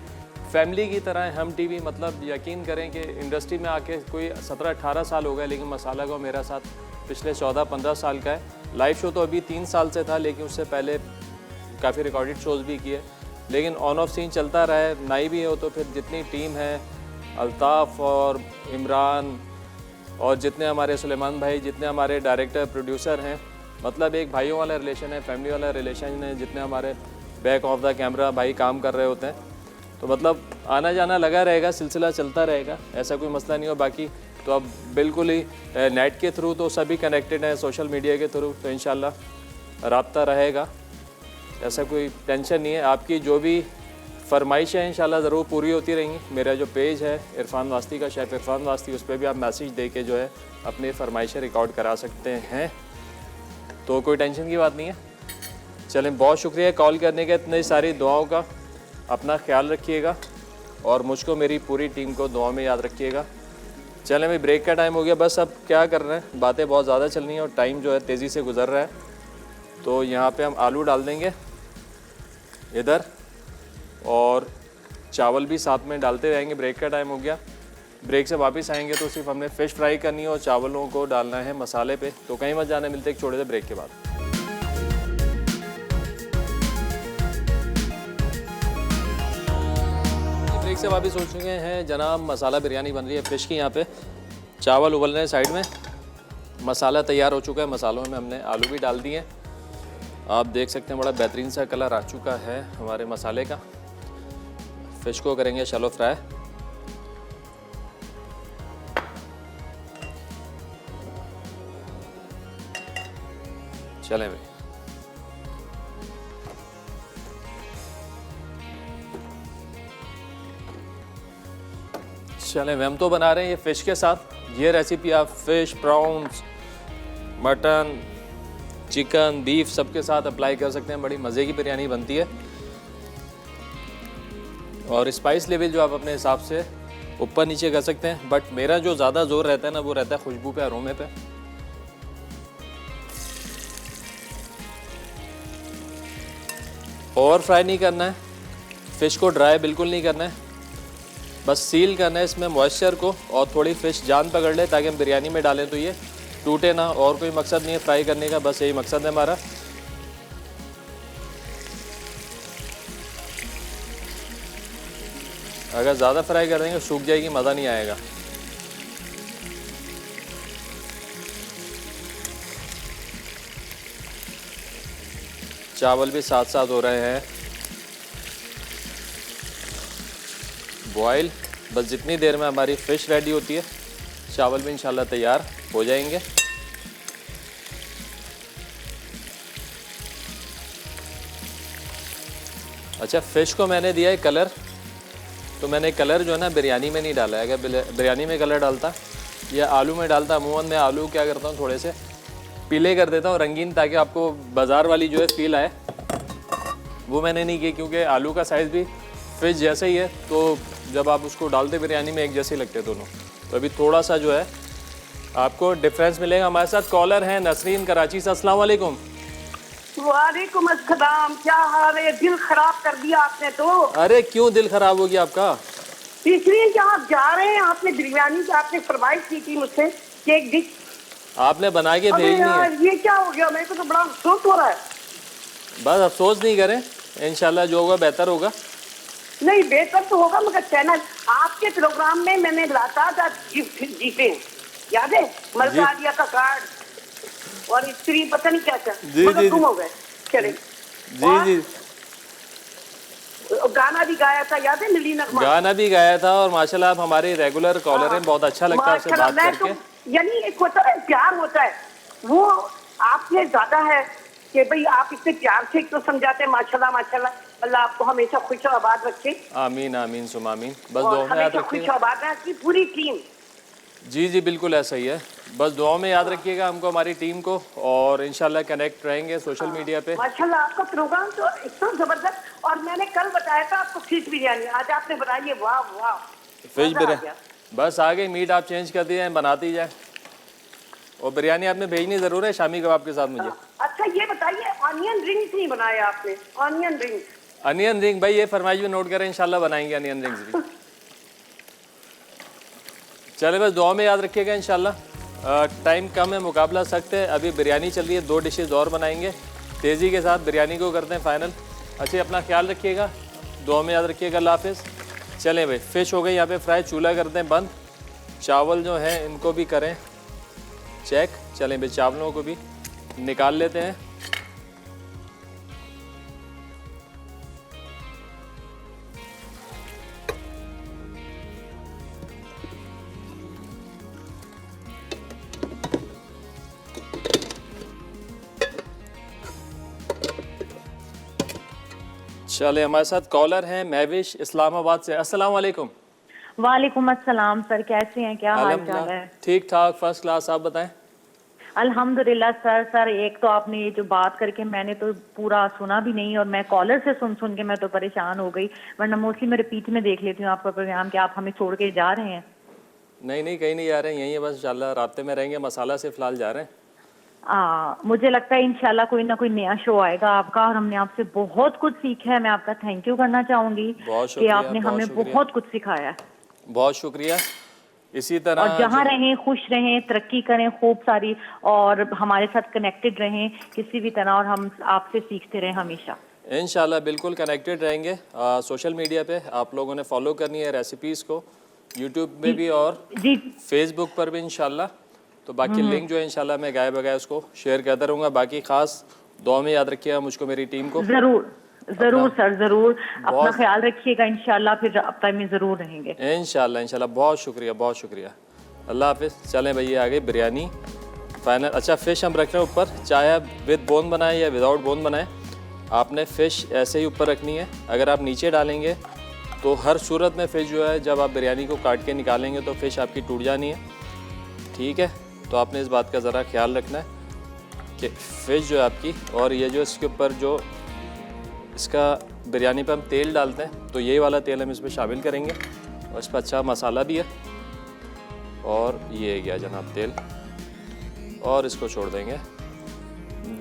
Speaker 1: फैमिली की तरह है। हम टीवी मतलब यकीन करें कि इंडस्ट्री में आके कोई 17-18 साल हो गए, लेकिन मसाला को मेरा साथ पिछले 14-15 साल का है। लाइव शो तो अभी 3 साल से था, लेकिन उससे पहले काफ़ी रिकॉर्डेड शोज़ भी किए, लेकिन ऑन ऑफ सीन चलता रहा है। नाई भी हो तो फिर जितनी टीम है, अल्ताफ़ और इमरान और जितने हमारे सुलेमान भाई, जितने हमारे डायरेक्टर प्रोड्यूसर हैं, मतलब एक भाइयों वाला रिलेशन है, फैमिली वाला रिलेशन है। जितने हमारे बैक ऑफ द कैमरा भाई काम कर रहे होते हैं, तो मतलब आना जाना लगा रहेगा, सिलसिला चलता रहेगा, ऐसा कोई मसला नहीं हो। बाकी तो अब बिल्कुल ही नेट के थ्रू तो सभी कनेक्टेड हैं, सोशल मीडिया के थ्रू, तो इंशाल्लाह राब्ता रहेगा, ऐसा कोई टेंशन नहीं है। आपकी जो भी फरमाइश है इंशाल्लाह ज़रूर पूरी होती रहेंगी। मेरा जो पेज है इरफान वास्ती का, शेफ़ इरफान वास्ती, उस पर भी आप मैसेज दे के जो है अपनी फरमाइशें रिकॉर्ड करा सकते हैं, तो कोई टेंशन की बात नहीं है। चलें, बहुत शुक्रिया कॉल करने के, इतनी सारी दुआओं का। अपना ख्याल रखिएगा और मुझको मेरी पूरी टीम को दुआ में याद रखिएगा। चलें भाई, ब्रेक का टाइम हो गया, बस अब क्या कर रहे हैं, बातें बहुत ज़्यादा चल रही हैं और टाइम जो है तेज़ी से गुजर रहा है। तो यहाँ पे हम आलू डाल देंगे इधर और चावल भी साथ में डालते रहेंगे। ब्रेक का टाइम हो गया, ब्रेक से वापस आएंगे तो सिर्फ हमने फ़िश फ्राई करनी है और चावलों को डालना है मसाले पे। तो कहीं मत जाने, मिलते एक छोटे से ब्रेक के बाद। ब्रेक से वापस हो चुके हैं जनाब। मसाला बिरयानी बन रही है फ़िश की, यहाँ पे चावल उबल रहे हैं साइड में, मसाला तैयार हो चुका है। मसालों में हमने आलू भी डाल दिए, आप देख सकते हैं बड़ा बेहतरीन सा कलर आ चुका है हमारे मसाले का। फ़िश को करेंगे शैलो फ्राई। चलें भाई, चलें हम तो बना रहे हैं ये फ़िश के साथ। ये रेसिपी आप fish, prawns, mutton, chicken, beef सबके साथ अप्लाई कर सकते हैं। बड़ी मज़े की बिरयानी बनती है और स्पाइस लेवल जो आप अपने हिसाब से ऊपर नीचे कर सकते हैं, बट मेरा जो ज़्यादा जोर रहता है ना, वो रहता है खुशबू पे, अरोमे पे। ओवर फ्राई नहीं करना है, फ़िश को ड्राई बिल्कुल नहीं करना है, बस सील करना है इसमें मॉइस्चर को और थोड़ी फ़िश जान पकड़ ले ताकि हम बिरयानी में डालें तो ये टूटे ना। और कोई मकसद नहीं है फ्राई करने का, बस यही मकसद है हमारा। अगर ज़्यादा फ्राई कर देंगे सूख जाएगी, मज़ा नहीं आएगा। चावल भी साथ साथ हो रहे हैं बॉयल। बस जितनी देर में हमारी फ़िश रेडी होती है, चावल भी इंशाल्लाह तैयार हो जाएंगे। अच्छा, फ़िश को मैंने दिया है कलर, तो मैंने कलर जो है ना बिरयानी में नहीं डाला है। अगर बिरयानी में कलर डालता या आलू में डालता, अमूमन मैं आलू क्या करता हूँ थोड़े से पीले कर देता हूँ रंगीन, ताकि आपको बाज़ार वाली जो है फील आए। वो मैंने नहीं की क्योंकि आलू का साइज़ भी फ़िश जैसा ही है, तो जब आप उसको डालते बिरयानी में एक जैसे लगते दोनों। तो अभी थोड़ा सा जो है आपको डिफरेंस मिलेगा। हमारे साथ कॉलर हैं नसरीन कराची से। अस्सलाम वालेकुम।
Speaker 6: वालेकुम अस्सलाम, क्या हाल है? दिल खराब कर दिया आपने तो।
Speaker 1: अरे क्यों दिल खराब हो गया आपका?
Speaker 6: इसलिए कि आप जा रहे हैं, आपने बिरयानी की आपने फरमाइश की थी मुझसे कि एक डिश
Speaker 1: आपने बना के भेजनी है।
Speaker 6: ये क्या हो गया? मेरे को तो बड़ा अफसोस हो रहा है।
Speaker 1: बस अफसोस नहीं करें, इंशाल्लाह जो होगा बेहतर होगा।
Speaker 6: नहीं बेहतर तो होगा, मगर चैनल आपके प्रोग्राम में मैंने लाता था जीते, याद है? मलकालिया का कार्ड और स्त्री पता नहीं क्या क्या, मगर गुम हो गए। चले
Speaker 1: जी जी,
Speaker 6: गाना भी गाया था, याद है? मिली नगमा
Speaker 1: गाना भी गाया था। और माशाल्लाह आप हमारे रेगुलर कॉलर हैं, बहुत अच्छा लगता है आपसे बात करके।
Speaker 6: यानी एक होता है प्यार होता है, वो आपसे ज्यादा है कि भाई आप इतने प्यार से तो समझाते हैं। माशाल्लाह माशाल्लाह, अल्लाह आपको हमेशा खुश और आबाद रखे
Speaker 1: आमीन आमीन सुम आमीन। बस
Speaker 6: और
Speaker 1: दुआ में याद
Speaker 6: हमेशा खुश
Speaker 1: रखिएगा।
Speaker 6: और आबाद रहे आपकी पूरी टीम।
Speaker 1: जी जी बिल्कुल ऐसा ही है, बस दुआ में याद रखिएगा हमको, हमारी टीम को, और इंशाल्लाह कनेक्ट रहेंगे सोशल मीडिया पे।
Speaker 6: माशाल्लाह आपका प्रोग्राम तो एकदम जबरदस्त। और मैंने कल बताया था आपको फिश बिरयानी, आज आपने बनाई है, वाह वाह।
Speaker 1: फिश
Speaker 6: मजा आ
Speaker 1: बिरयानी
Speaker 6: गया।
Speaker 1: बस आ गई, मीट आप चेंज कर दिए, बनाती जाए। और बिरयानी आपने भेजनी ज़रूर है शामी कबाब के साथ मुझे।
Speaker 6: अच्छा ये बताइए, ऑनियन रिंग्स नहीं बनाए आपने? ऑनियन रिंग्स,
Speaker 1: अनियन रिंग भाई, ये फरमाइश भी नोट करें, इंशाल्लाह बनाएंगे अनियन रिंग्स भी। चले बस दुआ में याद रखिएगा इंशाल्लाह। टाइम कम है, मुकाबला सख्त है, अभी बिरयानी चल रही है, 2 डिशेस और बनाएंगे, तेज़ी के साथ बिरयानी को करते हैं फाइनल। अच्छा अपना ख्याल रखिएगा, दुआ में याद रखिएगा, अल्लाह हाफिज़। चलें भाई, फ़िश हो गई यहाँ पे फ्राई, चूल्हा करते हैं बंद, चावल जो हैं इनको भी करें चेक। चलें भाई चावलों को भी निकाल लेते हैं। चले हमारे साथ कॉलर हैं महविश इस्लामाबाद से। अस्सलाम वालेकुम।
Speaker 7: वालेकुम अस्सलाम सर, कैसे हैं, क्या हाल चाल है?
Speaker 1: ठीक ठाक फर्स्ट क्लास, आप बताएं।
Speaker 7: अल्हम्दुलिल्लाह सर एक तो आपने ये जो बात करके मैंने तो पूरा सुना भी नहीं, और मैं कॉलर से सुन के मैं तो परेशान हो गई, वरना मोस्टली मैं रिपीट में देख लेती हूँ आपका प्रोग्राम कि आप हमें छोड़ के जा रहे हैं।
Speaker 1: नहीं कहीं नहीं जा रहे हैं, यहीं है बस, इंशाल्लाह राब्ते में रहेंगे। मसाला से फिलहाल जा रहे हैं।
Speaker 7: मुझे लगता है इंशाल्लाह कोई ना कोई नया शो आएगा आपका, और हमने आपसे बहुत कुछ सीखा है। मैं आपका थैंक यू करना चाहूंगी कि आपने हमें बहुत कुछ सिखाया है।
Speaker 1: बहुत शुक्रिया। इसी तरह
Speaker 7: और जहाँ रहें खुश रहें, तरक्की करें खूब सारी, और हमारे साथ कनेक्टेड रहें किसी भी तरह, और हम आपसे सीखते रहें हमेशा।
Speaker 1: इंशाल्लाह बिल्कुल कनेक्टेड रहेंगे। सोशल मीडिया पे आप लोगों ने फॉलो करनी है रेसिपीज़ को, यूट्यूब में भी और
Speaker 7: जी
Speaker 1: फेसबुक पर भी इंशाल्लाह। तो बाकी लिंक जो है इंशाल्लाह मैं गाए बगाए उसको शेयर करता रहूँगा। बाकी खास दुआ में याद रखिएगा मुझको, मेरी टीम को।
Speaker 7: जरूर सर जरूर, अपना ख्याल रखिएगा, इंशाल्लाह फिर राब्ता में जरूर रहेंगे।
Speaker 1: इंशाल्लाह बहुत शुक्रिया। अल्लाह हाफिज़। चलें भैया आ गई बिरयानी फाइनल। अच्छा फ़िश हम रख रहे हैं ऊपर, चाहे आप विद बोन बनाएं या विदाउट बोन बनाएं, आपने फ़िश ऐसे ही ऊपर रखनी है। अगर आप नीचे डालेंगे तो हर सूरत में फ़िश जो है, जब आप बिरयानी को काट के निकालेंगे तो फ़िश आपकी टूट जानी है, ठीक है? तो आपने इस बात का ज़रा ख्याल रखना है कि फ़िश जो है आपकी, और ये जो इसके ऊपर जो इसका बिरयानी पे हम तेल डालते हैं, तो यही वाला तेल हम इसमें शामिल करेंगे, और इस पर अच्छा मसाला भी है। और ये गया जनाब तेल, और इसको छोड़ देंगे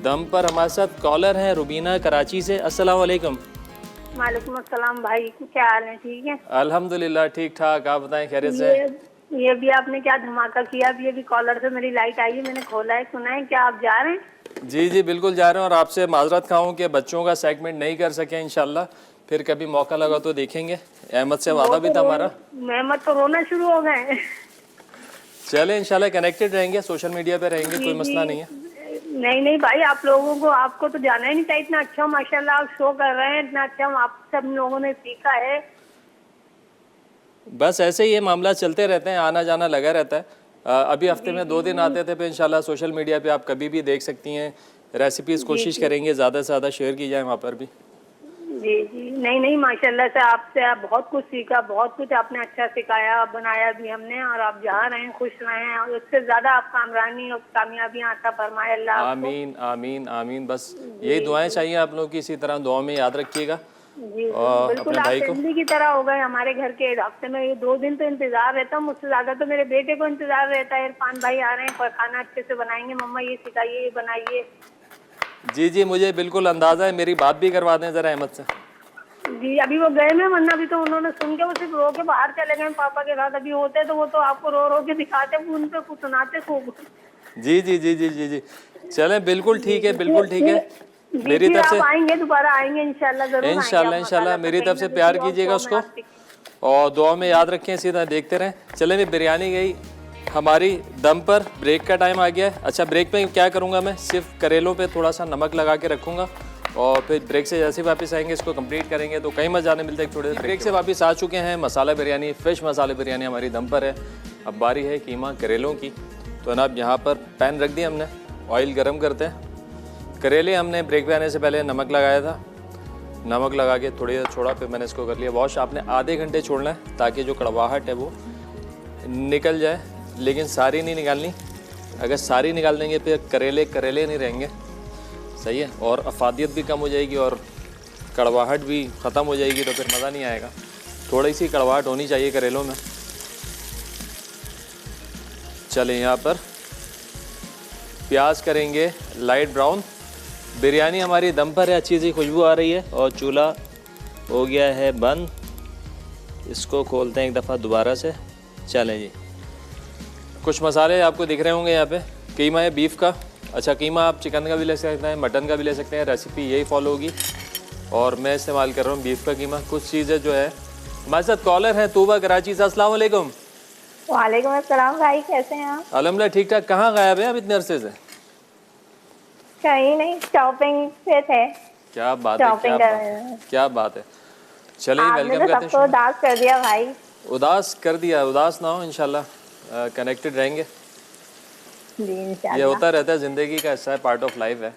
Speaker 1: दम पर। हमारे साथ कॉलर हैं रुबीना कराची से। अस्सलाम वालेकुम।
Speaker 4: वालेकुम अस्सलाम भाई, क्या हाल है? ठीक है
Speaker 1: अल्हम्दुलिल्लाह ठीक ठाक, आप बताएं खैरियत से?
Speaker 4: ये भी आपने क्या धमाका किया, अभी अभी कॉलर से मेरी लाइट आई है, मैंने खोला है, सुना है, क्या आप जा रहे हैं?
Speaker 1: जी बिल्कुल जा रहे हैं, और आपसे माजरत खाऊं कि बच्चों का सेगमेंट नहीं कर सके, इंशाल्लाह फिर कभी मौका लगा तो देखेंगे। अहमद से वादा भी था हमारा।
Speaker 4: अहमद तो रोना शुरू हो गए।
Speaker 1: चले इंशाल्लाह कनेक्टेड रहेंगे, सोशल मीडिया पे रहेंगे, कोई मसला नहीं है।
Speaker 4: नहीं भाई, आप लोगों को, आपको तो जाना ही नहीं चाहिए, इतना अच्छा माशाल्लाह आप शो कर रहे हैं, इतना अच्छा आप सब लोगों ने सीखा है।
Speaker 1: बस ऐसे ही ये मामला चलते रहते हैं, आना जाना लगा रहता है। अभी हफ्ते में 2 दिन आते थे, फिर इंशाल्लाह सोशल मीडिया पे आप कभी भी देख सकती हैं रेसिपीज़। कोशिश करेंगे ज़्यादा से ज़्यादा शेयर की जाए वहाँ पर भी।
Speaker 4: जी नहीं माशाल्लाह से आपसे आप बहुत कुछ सीखा, बहुत कुछ आपने अच्छा सिखाया, बनाया भी हमने, और आप जहाँ रहें खुश रहें, और उससे ज़्यादा आप कामरानी और कामयाबियाँ अता फरमाए अल्लाह आपको।
Speaker 1: आमीन आमीन आमीन। बस यही दुआएं चाहिए आप लोगों की, इसी तरह दुआ में याद रखिएगा।
Speaker 4: जी
Speaker 1: और
Speaker 4: बिल्कुल,
Speaker 1: अपने
Speaker 4: आप
Speaker 1: भाई को
Speaker 4: फैमिली की तरह हो गए हमारे घर के। हफ्ते में ये 2 दिन तो इंतजार रहता है, मुझसे ज्यादा तो मेरे बेटे को इंतजार रहता है। इरफान भाई आ रहे हैं, पर खाना अच्छे से बनाएंगे, मम्मा ये सिखाइए, ये बनाइए।
Speaker 1: जी मुझे बिल्कुल अंदाजा है, मेरी बात भी करवा दें ज़रा अहमद से।
Speaker 4: जी अभी वो गए में, वरना अभी तो उन्होंने सुन के वो सिर्फ रो के बाहर चले गए पापा के साथ। अभी होते तो वो तो आपको रो के दिखाते, फोन पे कुछ सुनाते खूब।
Speaker 1: जी चलें बिल्कुल ठीक है, बिल्कुल ठीक है। मेरी तरफ से
Speaker 4: आएंगे, दोबारा आएंगे इंशाल्लाह, जरूर
Speaker 1: इंशाल्लाह मेरी तरफ से प्यार कीजिएगा उसको, और दुआ में याद रखें, सीधा देखते रहें। चलें भी बिरयानी गई हमारी दम पर, ब्रेक का टाइम आ गया है। अच्छा ब्रेक में क्या करूँगा मैं, सिर्फ करेलों पे थोड़ा सा नमक लगा के रखूँगा, और फिर ब्रेक से जैसे वापस आएंगे इसको कंप्लीट करेंगे। तो कहीं मजा नहीं मिलता है, थोड़े ब्रेक से वापस आ चुके हैं। मसाला बिरयानी, फ़िश मसाला बिरयानी हमारी दम पर है। अब बारी है कीमा करेलों की। तो जनाब यहाँ पर पैन रख दिया हमने, ऑयल गर्म करते हैं। करेले हमने ब्रेक पे आने से पहले नमक लगाया था, नमक लगा के थोड़ी देर छोड़ा, फिर मैंने इसको कर लिया वॉश। आपने आधे घंटे छोड़ना है ताकि जो कड़वाहट है वो निकल जाए, लेकिन सारी नहीं निकालनी। अगर सारी निकाल देंगे फिर करेले करेले नहीं रहेंगे, सही है, और अफादियत भी कम हो जाएगी और कड़वाहट भी ख़त्म हो जाएगी, तो फिर मज़ा नहीं आएगा। थोड़ी सी कड़वाहट होनी चाहिए करेलों में। चलें, यहाँ पर प्याज करेंगे लाइट ब्राउन। बिरयानी हमारी दम पर है, अच्छी सी खुशबू आ रही है और चूल्हा हो गया है बंद। इसको खोलते हैं एक दफ़ा दोबारा से। चलें जी, कुछ मसाले आपको दिख रहे होंगे यहाँ पे। कीमा है बीफ का, अच्छा कीमा आप चिकन का भी ले सकते हैं, मटन का भी ले सकते हैं, रेसिपी यही फॉलो होगी। और मैं इस्तेमाल कर रहा हूँ बीफ का कीमा। कुछ चीज़ें जो है, हमारे साथ कॉलर हैं तूबा कराची से। अस्सलाम वालेकुम।
Speaker 4: वालेकुम अस्सलाम भाई, कैसे हैं आप?
Speaker 1: अल्हम्दुलिल्लाह ठीक ठाक। कहाँ गायब है आप इतने अरसे से?
Speaker 4: कहीं नहीं, शॉपिंग पे थे।
Speaker 1: क्या बात है,
Speaker 4: शॉपिंग कर रहे हैं।
Speaker 1: क्या बात है। चलिए
Speaker 4: आपने
Speaker 1: वेलकम
Speaker 4: तो
Speaker 1: करते
Speaker 4: सबको
Speaker 1: हैं।
Speaker 4: उदास कर दिया भाई।
Speaker 1: उदास कर दिया, उदास ना हो, इंशाल्लाह कनेक्टेड रहेंगे।
Speaker 4: जी
Speaker 1: ये
Speaker 4: इंशाल्लाह।
Speaker 1: होता रहता है, ज़िंदगी का हिस्सा है, पार्ट ऑफ लाइफ है।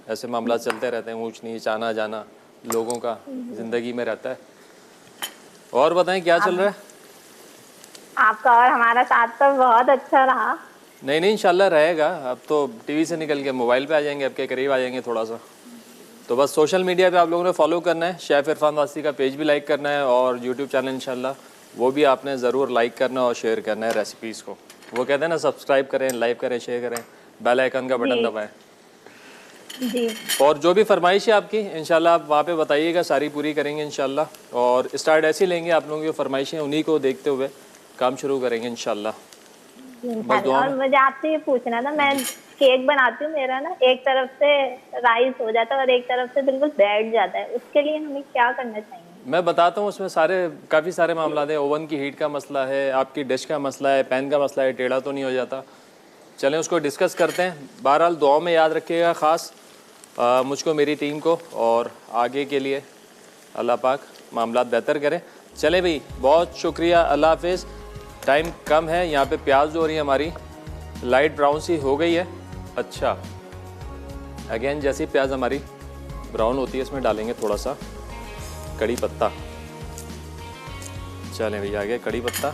Speaker 1: ऐसे मामला चलते रहते हैं, ऊंच नीच आना जाना लोगों का ज़िंदगी में रहता है। और बताएं क्या चल रहा है?
Speaker 4: आपका और हमारा साथ तो बहुत अच्छा रहा।
Speaker 1: नहीं नहीं, इंशाल्लाह रहेगा। अब तो टीवी से निकल के मोबाइल पे आ जाएंगे, आपके करीब आ जाएंगे थोड़ा सा। तो बस सोशल मीडिया पे आप लोगों ने फॉलो करना है, शेफ़ इरफान वासी का पेज भी लाइक करना है और यूट्यूब चैनल इंशाल्लाह वो भी आपने ज़रूर लाइक करना और शेयर करना है रेसिपीज़ को। वो कहते हैं ना, सब्सक्राइब करें, लाइक करें, शेयर करें, बेल आइकन का बटन दबाएं।
Speaker 4: जी।
Speaker 1: और जो भी फरमाइश है आपकी इंशाल्लाह आप वहाँ पे बताइएगा, सारी पूरी करेंगे इंशाल्लाह। और स्टार्ट ऐसे ही लेंगे, आप लोगों की फरमाइशें उन्हीं को देखते हुए काम शुरू करेंगे इंशाल्लाह।
Speaker 4: और मुझे आपसे ये पूछना था, मैं केक बनाती हूँ, मेरा ना एक तरफ से राइस हो जाता है और एक तरफ से बिल्कुल बैठ जाता है, उसके लिए हमें क्या करना चाहिए?
Speaker 1: मैं बताता हूँ, उसमें काफ़ी सारे मामला हैं। ओवन की हीट का मसला है, आपकी डिश का मसला है, पैन का मसला है, टेढ़ा तो नहीं हो जाता। चलें उसको डिस्कस करते हैं। बहरहाल दुआ में याद रखिएगा ख़ास मुझको, मेरी टीम को, और आगे के लिए अल्लाह पाक मामलात बेहतर करें। चले भाई, बहुत शुक्रिया, अल्लाह हाफिज़। टाइम कम है, यहाँ पे प्याज जो हो रही है हमारी लाइट ब्राउन सी हो गई है। अच्छा, अगेन जैसी प्याज हमारी ब्राउन होती है, इसमें डालेंगे थोड़ा सा कड़ी पत्ता। चलें भैया, आगे कड़ी पत्ता,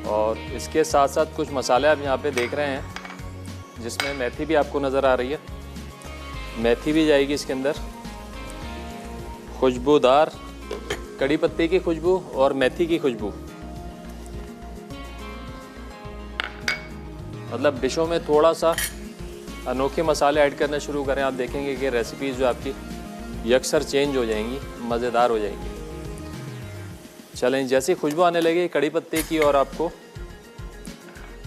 Speaker 1: और इसके साथ साथ कुछ मसाले आप यहाँ पे देख रहे हैं, जिसमें मेथी भी आपको नज़र आ रही है। मेथी भी जाएगी इसके अंदर, खुशबूदार कड़ी पत्ते की खुशबू और मेथी की खुशबू। मतलब डिशों में थोड़ा सा अनोखे मसाले ऐड करना शुरू करें, आप देखेंगे कि रेसिपीज़ जो आपकी यकसर चेंज हो जाएंगी, मज़ेदार हो जाएंगी। चलें, जैसी खुशबू आने लगे कड़ी पत्ते की और आपको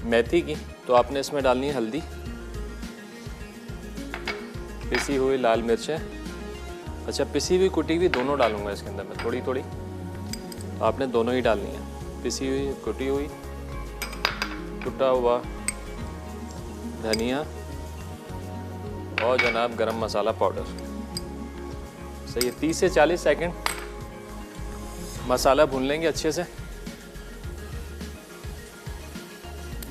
Speaker 1: मेथी की, तो आपने इसमें डालनी है हल्दी, पिसी हुई लाल मिर्चें। अच्छा, पिसी हुई कुटी हुई दोनों डालूंगा इसके अंदर मैं, थोड़ी थोड़ी, तो आपने दोनों ही डालनी है, पिसी हुई, कुटी हुई, कुटा हुआ धनिया और जनाब गरम मसाला पाउडर। सही है, 30 से 40 सेकंड मसाला भून लेंगे अच्छे से।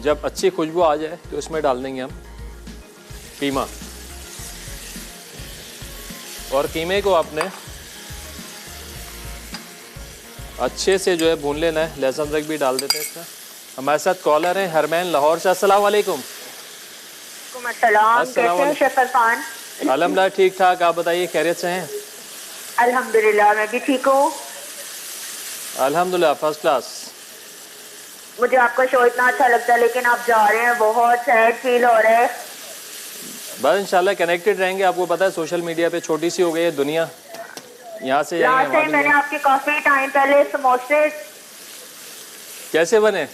Speaker 1: जब अच्छी खुशबू आ जाए तो इसमें डाल देंगे हम कीमा, और कीमे को आपने अच्छे से जो है भून लेना है। लहसुन अदरक भी डाल देते हैं इसमें। हमारे साथ कॉलर हैं हरमैन लाहौर से। अस्सलाम वालेकुम।
Speaker 6: कैसे हैं शेफ इरफान?
Speaker 1: अल्हम्दुलिल्लाह ठीक ठाक, आप बताइए खैरियत से हैं?
Speaker 6: अल्हम्दुलिल्लाह मैं भी ठीक हूँ।
Speaker 1: अल्हम्दुलिल्लाह फर्स्ट क्लास।
Speaker 6: मुझे आपका शो इतना अच्छा लगता है, लेकिन आप जा रहे हैं, बहुत सैड फील हो रहा है।
Speaker 1: बस इंशाल्लाह कनेक्टेड रहेंगे। आपको पता है सोशल मीडिया पे छोटी सी हो गई है दुनिया, यहाँ से
Speaker 6: लास्ट टाइम मैंने आपके काफी टाइम पहले समोसे
Speaker 1: कैसे बने,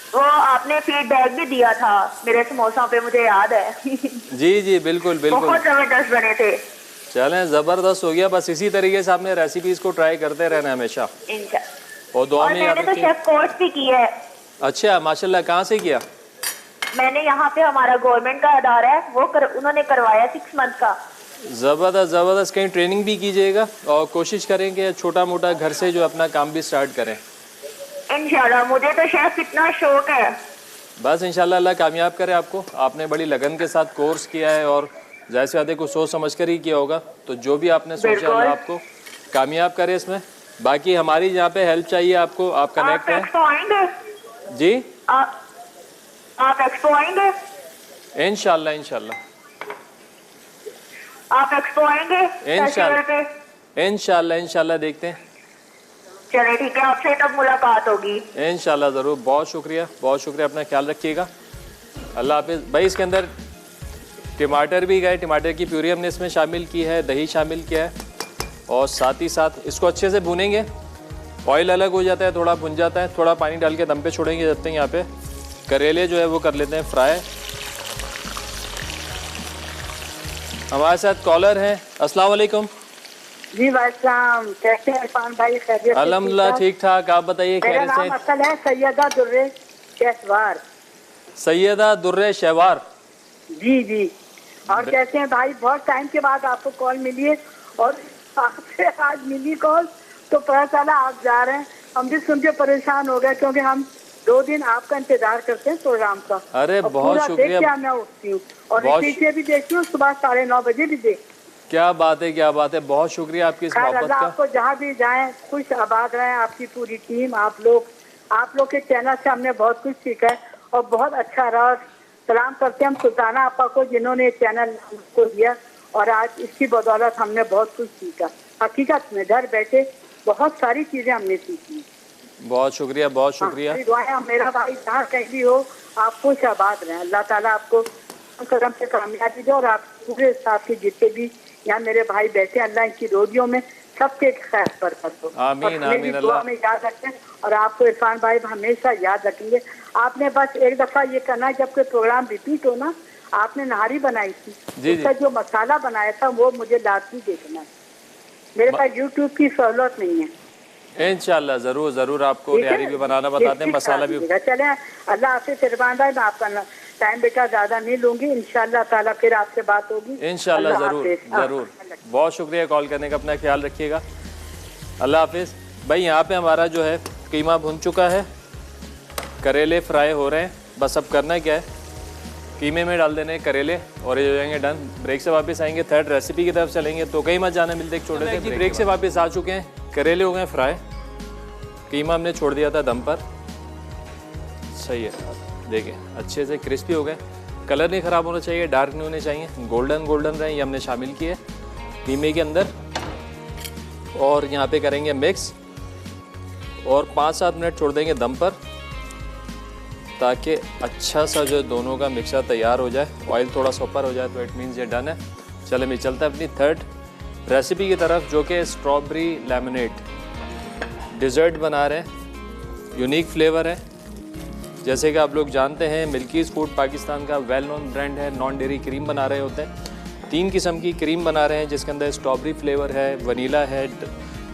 Speaker 6: वो आपने फीडबैक भी दिया था मेरे समोसों पे, मुझे याद है।
Speaker 1: जी जी बिल्कुल बिल्कुल,
Speaker 6: बहुत जबरदस्त बने थे।
Speaker 1: चलें ज़बरदस्त हो गया। बस इसी तरीके से आपने रेसिपीज़ को ट्राई करते रहना हमेशा, और दुआ में याद
Speaker 6: मैंने तो
Speaker 1: रखिए।
Speaker 6: शेफ कोर्स भी किया है।
Speaker 1: अच्छा माशाल्लाह, कहाँ से किया?
Speaker 6: मैंने यहाँ पे हमारा गवर्नमेंट का अदारा है, उन्होंने करवाया 6 मंथ का।
Speaker 1: ज़बरदस्त ज़बरदस्त। कहीं ट्रेनिंग भी कीजिएगा और कोशिश करें कि छोटा मोटा घर से जो अपना काम भी स्टार्ट करें
Speaker 6: इंशाल्लाह। मुझे तो शेफ इतना शौक है,
Speaker 1: बस इंशाल्लाह अल्लाह कामयाब करे आपको। आपने बड़ी लगन के साथ कोर्स किया है और ज़ाहिर सी बात है कुछ सोच समझ कर ही किया होगा, तो जो भी आपने सोचा अल्लाह आपको कामयाब करे इसमें। बाकी हमारी यहाँ पे हेल्प चाहिए आपको, आप कनेक्ट हैं जी?
Speaker 6: आप एक्सपो आएंगे?
Speaker 1: इंशाल्लाह इंशाल्लाह
Speaker 6: आप एक्सपो आएंगे?
Speaker 1: इंशाल्लाह इंशाल्लाह देखते हैं।
Speaker 6: चलिए ठीक है, आपसे तब मुलाकात होगी
Speaker 1: इंशाल्लाह ज़रूर। बहुत शुक्रिया, अपना ख्याल रखिएगा। अल्लाह हाफिज़। भाई इसके अंदर टमाटर भी गए, टमाटर की प्यूरी हमने इसमें शामिल की है, दही शामिल किया है और साथ ही साथ इसको अच्छे से भूनेंगे। ऑयल अलग हो जाता है, थोड़ा भुन जाता है, थोड़ा पानी डाल के दम पे छोड़ेंगे जब तक यहाँ पे करेले जो है वो कर लेते हैं फ्राई। हमारे साथ कॉलर हैं। अस्सलाम वालेकुम।
Speaker 3: जी भाई साहब, कैसे हैं इरफान भाई? खैरियत?
Speaker 1: अल्हम्दुलिल्लाह ठीक ठाक, आप बताइए
Speaker 3: मेरा
Speaker 1: खैरियत
Speaker 3: नाम असल है सैयदा दुर्रे शहवार।
Speaker 1: सैयदा दुर्रे शहवार।
Speaker 3: जी जी। और कैसे हैं भाई? बहुत टाइम के बाद आपको कॉल मिली है और आपसे आज मिली कॉल तो पता चला आप जा रहे हैं। हम भी सुन के परेशान हो गए क्योंकि हम 2 दिन आपका इंतजार करते हैं प्रोग्राम का।
Speaker 1: अरे बहुत शुक्रिया।
Speaker 3: मैं उठती हूँ और इसी भी देखती हूँ, सुबह 9:30 बजे भी देखती।
Speaker 1: क्या बात है, क्या बात है। बहुत शुक्रिया आपकी इस मोहब्बत का।
Speaker 3: आपको जहाँ भी जाएं खुश आबाद रहें, आपकी पूरी टीम, आप लोग के चैनल से हमने बहुत कुछ सीखा है और बहुत अच्छा रहा। सलाम करते हैं हम सुल्ताना आपा को जिन्होंने चैनल को दिया और आज इसकी बदौलत हमने बहुत कुछ सीखा। हकीकत में घर बैठे बहुत सारी चीजें हमने सीखी।
Speaker 1: बहुत शुक्रिया, बहुत शुक्रिया।
Speaker 3: दुआएं मेरा भाई जहाँ कहीं भी हो आप खुश आबाद रहें। अल्लाह ताला आपको कदम से कामयाबी दे और आप पूरे साथ के जितने भी यहाँ मेरे भाई बैठे अल्लाह इनकी रोजियों में सबके खैर बरकत हो।
Speaker 1: आमीन आमीन।
Speaker 3: दुआ में याद रखें और आपको इरफान भाई हमेशा याद रखेंगे। आपने बस एक दफा ये करना है, जब कोई प्रोग्राम रिपीट हो ना, आपने नहारी बनाई थी, उसका जो मसाला बनाया था वो मुझे लाजमी देखना है। मेरे पास यूट्यूब की सहूलत नहीं है।
Speaker 1: इंशाल्लाह जरूर जरूर आपको नहारी भी बनाना बताते हैं, मसाला भी।
Speaker 3: चले अल्लाह हाफिज़ इरफान भाई, मैं आपका टाइम बेटा ज़्यादा नहीं लूंगी। इंशाल्लाह ताला फिर आपसे बात होगी।
Speaker 1: इंशाल्लाह ज़रूर ज़रूर। बहुत शुक्रिया कॉल करने का, अपना ख्याल रखिएगा। अल्लाह हाफिज़। भाई यहाँ पे हमारा जो है कीमा भुन चुका है, करेले फ्राई हो रहे हैं। बस अब करना क्या है, कीमे में डाल देने करेले और ये हो जाएंगे डन। ब्रेक से वापस आएंगे, थर्ड रेसिपी की तरफ चलेंगे, तो कहीं मत जाना, मिलते एक छोटे से ब्रेक से वापस आ चुके हैं। करेले हो गए फ्राई, कीमा हमने छोड़ दिया था दम पर। सही है, देखिए अच्छे से क्रिस्पी हो गए। कलर नहीं ख़राब होना चाहिए, डार्क नहीं होने चाहिए, गोल्डन गोल्डन रहे। ये हमने शामिल किए कीमे के अंदर और यहाँ पे करेंगे मिक्स और 5-7 मिनट छोड़ देंगे दम पर ताकि अच्छा सा जो दोनों का मिक्सर तैयार हो जाए, ऑयल थोड़ा सा ऊपर हो जाए, तो इट मीन्स ये डन है। चले मैं चलता है अपनी थर्ड रेसिपी की तरफ, जो कि स्ट्रॉबेरी लेमनेड डिज़र्ट बना रहे हैं। यूनिक फ्लेवर है, जैसे कि आप लोग जानते हैं मिल्कीज़ फूड पाकिस्तान का वेल नोन ब्रांड है। नॉन डेयरी क्रीम बना रहे होते हैं, 3 किस्म की क्रीम बना रहे हैं, जिसके अंदर स्ट्रॉबेरी फ्लेवर है, वनीला है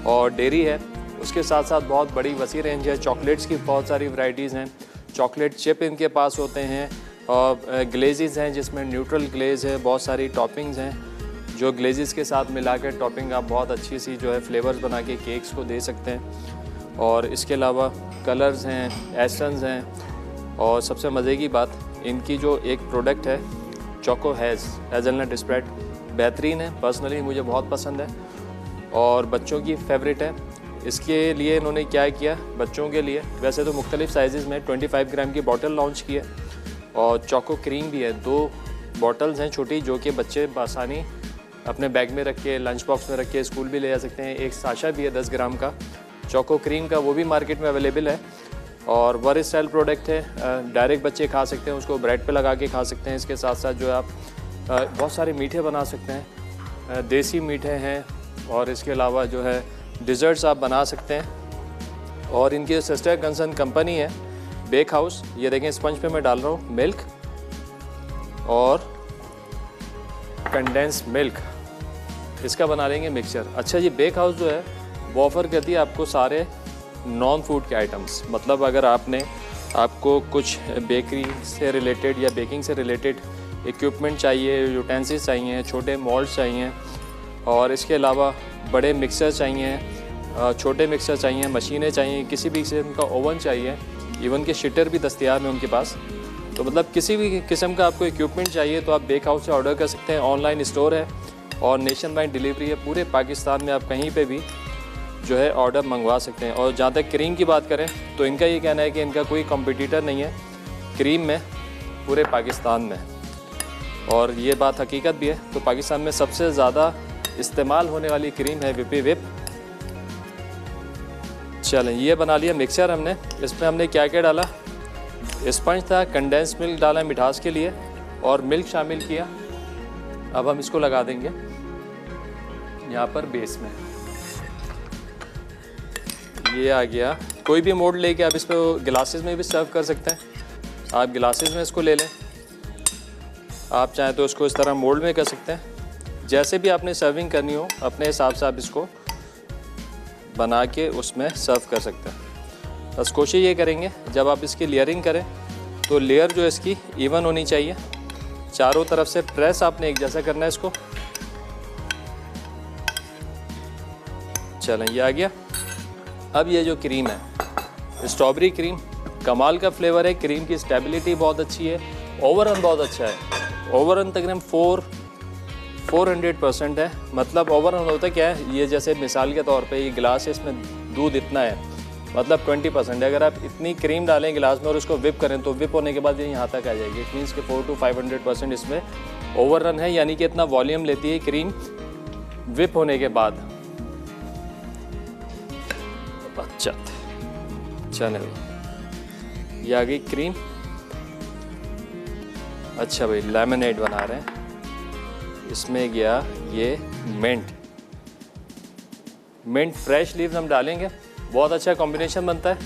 Speaker 1: और डेयरी है। उसके साथ साथ बहुत बड़ी वसी रेंज है। चॉकलेट्स की बहुत सारी वैरायटीज़ हैं, चॉकलेट चिप इनके पास होते हैं और ग्लेजेस हैं जिसमें न्यूट्रल ग्लेज है, बहुत सारी टॉपिंग्स हैं जो ग्लेजेस के साथ मिला कर टॉपिंग आप बहुत अच्छी सी जो है फ्लेवर्स बना के केक्स को दे सकते हैं। और इसके अलावा कलर्स हैं, एसेंस हैं और सबसे मज़े की बात, इनकी जो एक प्रोडक्ट है चोको हेज़लनट स्प्रेड, बेहतरीन है, पर्सनली मुझे बहुत पसंद है और बच्चों की फेवरेट है। इसके लिए इन्होंने क्या किया, बच्चों के लिए वैसे तो मुख्तलिफ साइज़ में 25 ग्राम की बॉटल लॉन्च की है और चोको क्रीम भी है। 2 बॉटल्स हैं छोटी, जो कि बच्चे आसानी अपने बैग में रख के, लंच बॉक्स में रख के स्कूल भी ले जा सकते हैं। एक साशा भी है 10 ग्राम का चोको क्रीम का, वो भी मार्केट में अवेलेबल है और वर स्टाइल प्रोडक्ट है। डायरेक्ट बच्चे खा सकते हैं, उसको ब्रेड पे लगा के खा सकते हैं। इसके साथ साथ जो है आप बहुत सारे मीठे बना सकते हैं, देसी मीठे हैं और इसके अलावा जो है डिज़र्ट्स आप बना सकते हैं। और इनकी सिस्टर कंसर्न कंपनी है बेक हाउस। ये देखें स्पंज पे मैं डाल रहा हूँ मिल्क और कंडेंस मिल्क, इसका बना लेंगे मिक्सचर। अच्छा जी, बेक हाउस जो है वो ऑफ़र करती है आपको सारे नॉन फूड के आइटम्स। मतलब अगर आपको कुछ बेकरी से रिलेटेड या बेकिंग से रिलेटेड इक्विपमेंट चाहिए, यूटेंसिल्स चाहिए, छोटे मोल्ड्स चाहिए और इसके अलावा बड़े मिक्सर चाहिए, छोटे मिक्सर चाहिए, मशीनें चाहिए, किसी भी किस्म का ओवन चाहिए, इवन के शिटर भी दस्तयाब है उनके पास, तो मतलब किसी भी किस्म का आपको इक्विपमेंट चाहिए तो आप बेक हाउस से ऑर्डर कर सकते हैं। ऑनलाइन स्टोर है और नेशन वाइड डिलीवरी है, पूरे पाकिस्तान में आप कहीं पे भी जो है ऑर्डर मंगवा सकते हैं। और जहाँ तक क्रीम की बात करें तो इनका ये कहना है कि इनका कोई कॉम्पिटिटर नहीं है क्रीम में पूरे पाकिस्तान में, और ये बात हकीकत भी है। तो पाकिस्तान में सबसे ज़्यादा इस्तेमाल होने वाली क्रीम है विपी विप। चलें, ये बना लिया मिक्सचर हमने। इसमें हमने क्या क्या डाला, स्पंज था, कंडेंस मिल्क डाला मिठास के लिए और मिल्क शामिल किया। अब हम इसको लगा देंगे यहाँ पर बेस में। ये आ गया। कोई भी मोल्ड लेके आप इसको गिलासेस में भी सर्व कर सकते हैं। आप गिलासेस में इसको ले लें, आप चाहें तो इसको इस तरह मोल्ड में कर सकते हैं। जैसे भी आपने सर्विंग करनी हो अपने हिसाब से आप इसको बना के उसमें सर्व कर सकते हैं। बस कोशिश ये करेंगे जब आप इसकी लेयरिंग करें तो लेयर जो इसकी इवन होनी चाहिए। चारों तरफ से प्रेस आपने एक जैसा करना है इसको। चलें, ये आ गया। अब ये जो क्रीम है स्ट्रॉबेरी क्रीम, कमाल का फ्लेवर है। क्रीम की स्टेबिलिटी बहुत अच्छी है, ओवरऑल बहुत अच्छा है। ओवरऑल तकरीबन 400% है। मतलब ओवरऑल होता क्या है, ये जैसे मिसाल के तौर पे ये गिलास है, इसमें दूध इतना है, मतलब 20% है। अगर आप इतनी क्रीम डालें गिलास में और उसको विप करें तो विप होने के बाद ये यहाँ तक आ जाएगी। इट मीन्स कि 400 to 500% इसमें ओवररन है, यानी कि इतना वॉल्यूम लेती है क्रीम विप होने के बाद। अच्छा, चले भाई, ये आ गई क्रीम। अच्छा भाई, लेमनेड बना रहे हैं। इसमें गया ये मिंट फ्रेश लीव्स हम डालेंगे, बहुत अच्छा कॉम्बिनेशन बनता है।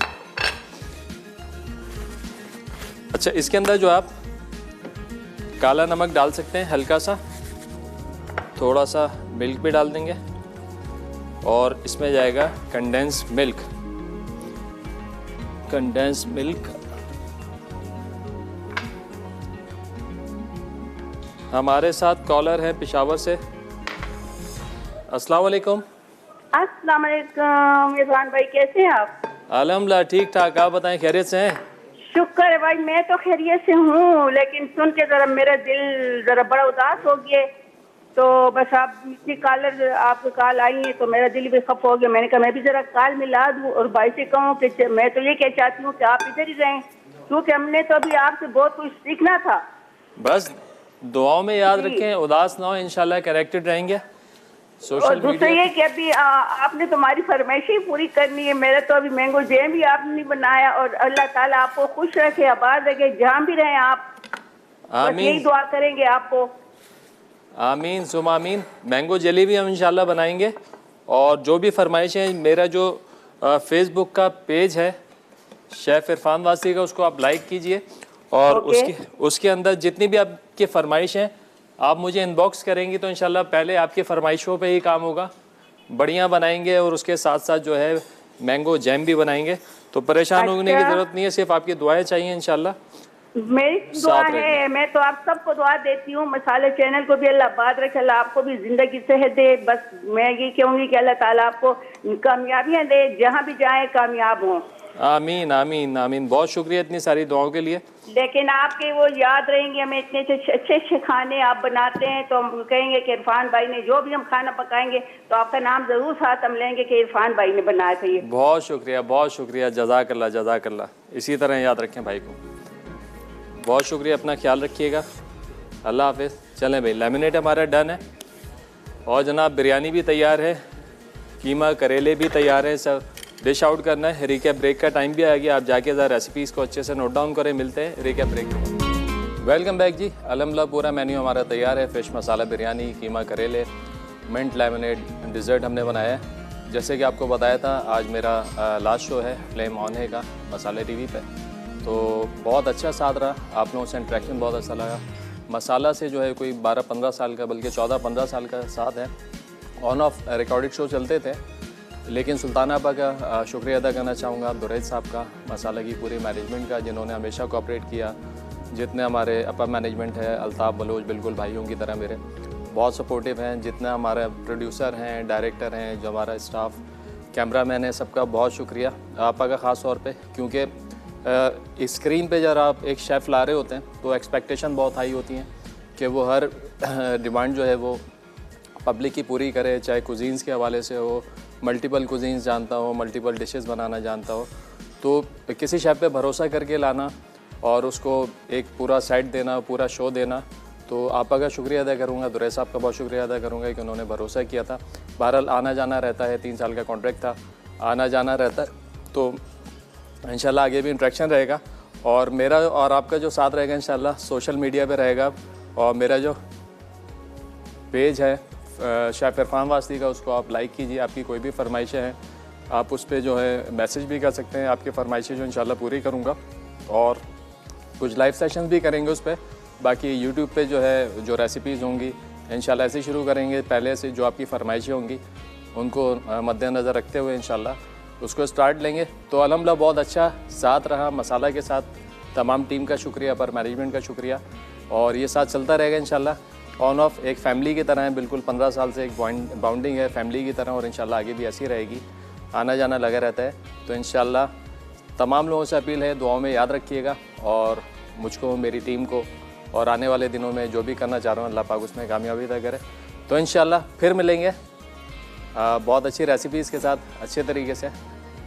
Speaker 1: अच्छा, इसके अंदर जो आप काला नमक डाल सकते हैं हल्का सा, थोड़ा सा मिल्क भी डाल देंगे और इसमें जाएगा कंडेंस मिल्क। हमारे साथ कॉलर है पेशावर से। अस्सलाम वालेकुम।
Speaker 6: अस्सलाम वालेकुम इरफान भाई, कैसे हैं आप?
Speaker 1: अल्हम्दुलिल्लाह ठीक ठाक, आप बताएं खैरियत से हैं?
Speaker 6: शुक्र है भाई, मैं तो खैरियत से हूँ, लेकिन सुन के जरा मेरा दिल जरा बड़ा उदास हो गया। तो बस आप इतनी कॉलर आपकी कॉल आई है तो मेरा दिल भी खफ हो गया। मैंने कहा मैं भी जरा कॉल मिला दूँ और भाई से कहूँ कि मैं तो ये कह चाहती हूँ कि आप इधर ही रहें, क्योंकि हमने तो अभी आपसे बहुत कुछ सीखना था।
Speaker 1: बस दुआओं में याद रखें, उदास ना हो, इंशाल्लाह कनेक्टेड रहेंगे।
Speaker 6: और दूसरा ये कि अभी आपने तुम्हारी फरमाइशें पूरी करनी है। मेरा तो अभी मैंगो जैम भी आपने नहीं बनाया, और अल्लाह ताला आपको खुश रखे, आबाद रखे, जहाँ भी रहें आप। बस यही दुआ करेंगे आपको।
Speaker 1: आमीन सुम आमीन। मैंगो जेली भी हम इंशाल्लाह बनाएंगे। और जो भी फरमाइशें, मेरा जो फेसबुक का पेज है शेफ़ इरफान वासी का, उसको आप लाइक कीजिए और उसके अंदर जितनी भी आपकी फरमाइश हैं आप मुझे इनबॉक्स करेंगी तो इंशाल्लाह पहले आपकी फरमाइशों पे ही काम होगा। बढ़िया बनाएंगे और उसके साथ साथ जो है मैंगो जैम भी बनाएंगे। तो परेशान होने की ज़रूरत नहीं है, सिर्फ आपकी दुआएं चाहिए इंशाल्लाह।
Speaker 6: मेरी दुआ है, मैं तो आप सबको दुआ देती हूँ। मसाले चैनल को भी अल्लाह बात रखे, अल्लाह आपको भी जिंदगी सेहत दे। बस मैं ये कहूँगी कि अल्लाह ताला आपको कामयाबियाँ दे, जहाँ भी जाए कामयाब हों।
Speaker 1: आमीन आमीन आमीन। बहुत शुक्रिया इतनी सारी दुआओं के लिए।
Speaker 6: लेकिन आपके वो याद रहेंगे, हमें इतने अच्छे अच्छे खाने आप बनाते हैं तो हम कहेंगे कि इरफान भाई ने, जो भी हम खाना पकाएंगे तो आपका नाम ज़रूर साथ हम लेंगे कि इरफान भाई ने बनाया था ये।
Speaker 1: बहुत शुक्रिया, जज़ाकल्लाह। इसी तरह याद रखें भाई को। बहुत शुक्रिया, अपना ख्याल रखिएगा, अल्लाह हाफिज़। चलें भाई, लेमिनेट हमारा डन है और जनाब बिरयानी भी तैयार है, कीमा करेले भी तैयार है, सब डिश आउट करना है। रिकैप ब्रेक का टाइम भी आ गया, आप जाके ज़रा रेसिपीज़ को अच्छे से नोट डाउन करें। मिलते हैं रिकैप ब्रेक के बाद। वेलकम बैक जी। अल्हम्दुलिल्लाह पूरा मेन्यू हमारा तैयार है। फ़िश मसाला बिरयानी, कीमा करेले, मिंट लेमनेड, डिज़र्ट हमने बनाया है। जैसे कि आपको बताया था आज मेरा लास्ट शो है फ्लेम ऑन है का मसाले टीवी पे, तो बहुत अच्छा साथ रहा, आप लोगों से इंटरेक्शन बहुत अच्छा लगा। मसाला से जो है कोई 12-15 साल का, बल्कि 14-15 साल का साथ है। ऑन ऑफ रिकॉर्डेड शो चलते थे, लेकिन सुल्तान आपा का शुक्रिया अदा करना चाहूँगा, दुरैद साहब का, मसाला की पूरी मैनेजमेंट का, जिन्होंने हमेशा कोऑपरेट किया। जितने हमारे अपर मैनेजमेंट है, अल्ताफ़ बलोच बिल्कुल भाइयों की तरह मेरे बहुत सपोर्टिव हैं। जितने हमारे प्रोड्यूसर हैं, डायरेक्टर हैं, जो हमारा स्टाफ, कैमरामैन है, सबका बहुत शुक्रिया। आपा का ख़ास तौर पे, क्योंकि स्क्रीन पे जब आप एक शेफ़ ला रहे होते हैं तो एक्सपेक्टेशन बहुत हाई होती हैं कि वो हर डिमांड जो है वो पब्लिक की पूरी करे, चाहे कुजीन्स के हवाले से हो, मल्टीपल कुजीन्स जानता हो, मल्टीपल डिशेस बनाना जानता हो। तो किसी शेफ़ पे भरोसा करके लाना और उसको एक पूरा सेट देना, पूरा शो देना, तो आपका का शुक्रिया अदा करूँगा, दुरैस साहब का बहुत शुक्रिया अदा करूँगा कि उन्होंने भरोसा किया था। बहरहाल आना जाना रहता है, 3 साल का कॉन्ट्रैक्ट था, आना जाना रहता है, तो इंशाल्लाह आगे भी इंटरेक्शन रहेगा और मेरा और आपका जो साथ रहेगा इंशाल्लाह सोशल मीडिया पे रहेगा। और मेरा जो पेज है शेफ़ इरफान वास्ती का, उसको आप लाइक कीजिए। आपकी कोई भी फरमाइशें हैं आप उस पर जो है मैसेज भी कर सकते हैं, आपकी फरमाइशें जो इंशाल्लाह पूरी करूँगा और कुछ लाइव सेशंस भी करेंगे उस पर। बाकी यूट्यूब पे जो है जो रेसिपीज़ होंगी इंशाल्लाह ऐसे शुरू करेंगे, पहले से जो आपकी फरमाइशें होंगी उनको मद्देनज़र रखते हुए इंशाल्लाह उसको स्टार्ट लेंगे। तो अल्हम्दुलिल्लाह बहुत अच्छा साथ रहा मसाला के साथ, तमाम टीम का शुक्रिया, पर मैनेजमेंट का शुक्रिया, और ये साथ चलता रहेगा इंशाल्लाह। ऑन ऑफ एक फ़ैमिली की तरह है, बिल्कुल 15 साल से एक बाउंडिंग है फ़ैमिली की तरह और इंशाल्लाह आगे भी ऐसी रहेगी, आना जाना लगा रहता है। तो इंशाल्लाह तमाम लोगों से अपील है दुआओं में याद रखिएगा और मुझको, मेरी टीम को, और आने वाले दिनों में जो भी करना चाह रहा हूँ अल्लाह पाक उसमें कामयाबी अता करे। तो इंशाल्लाह फिर मिलेंगे बहुत अच्छी रेसिपीज़ के साथ अच्छे तरीके से।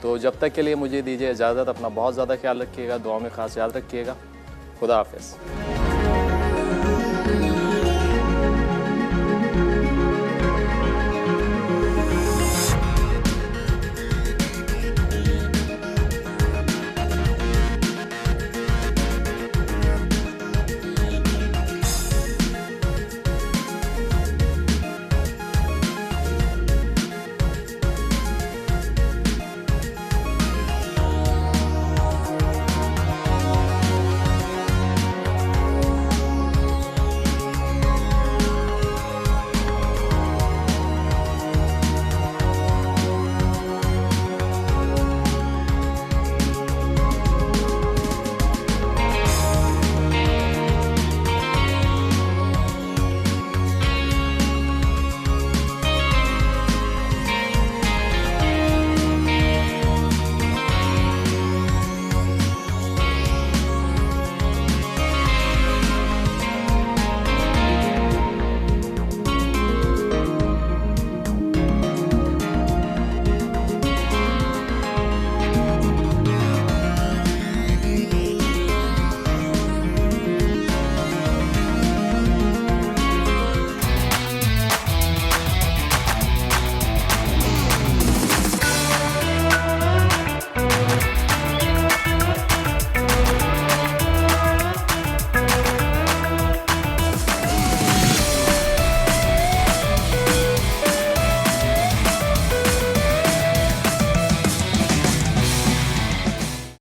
Speaker 1: तो जब तक के लिए मुझे दीजिए इजाज़त, अपना बहुत ज़्यादा ख्याल रखिएगा, दुआ में ख़ास याद रखिएगा। खुदा हाफ़िज़।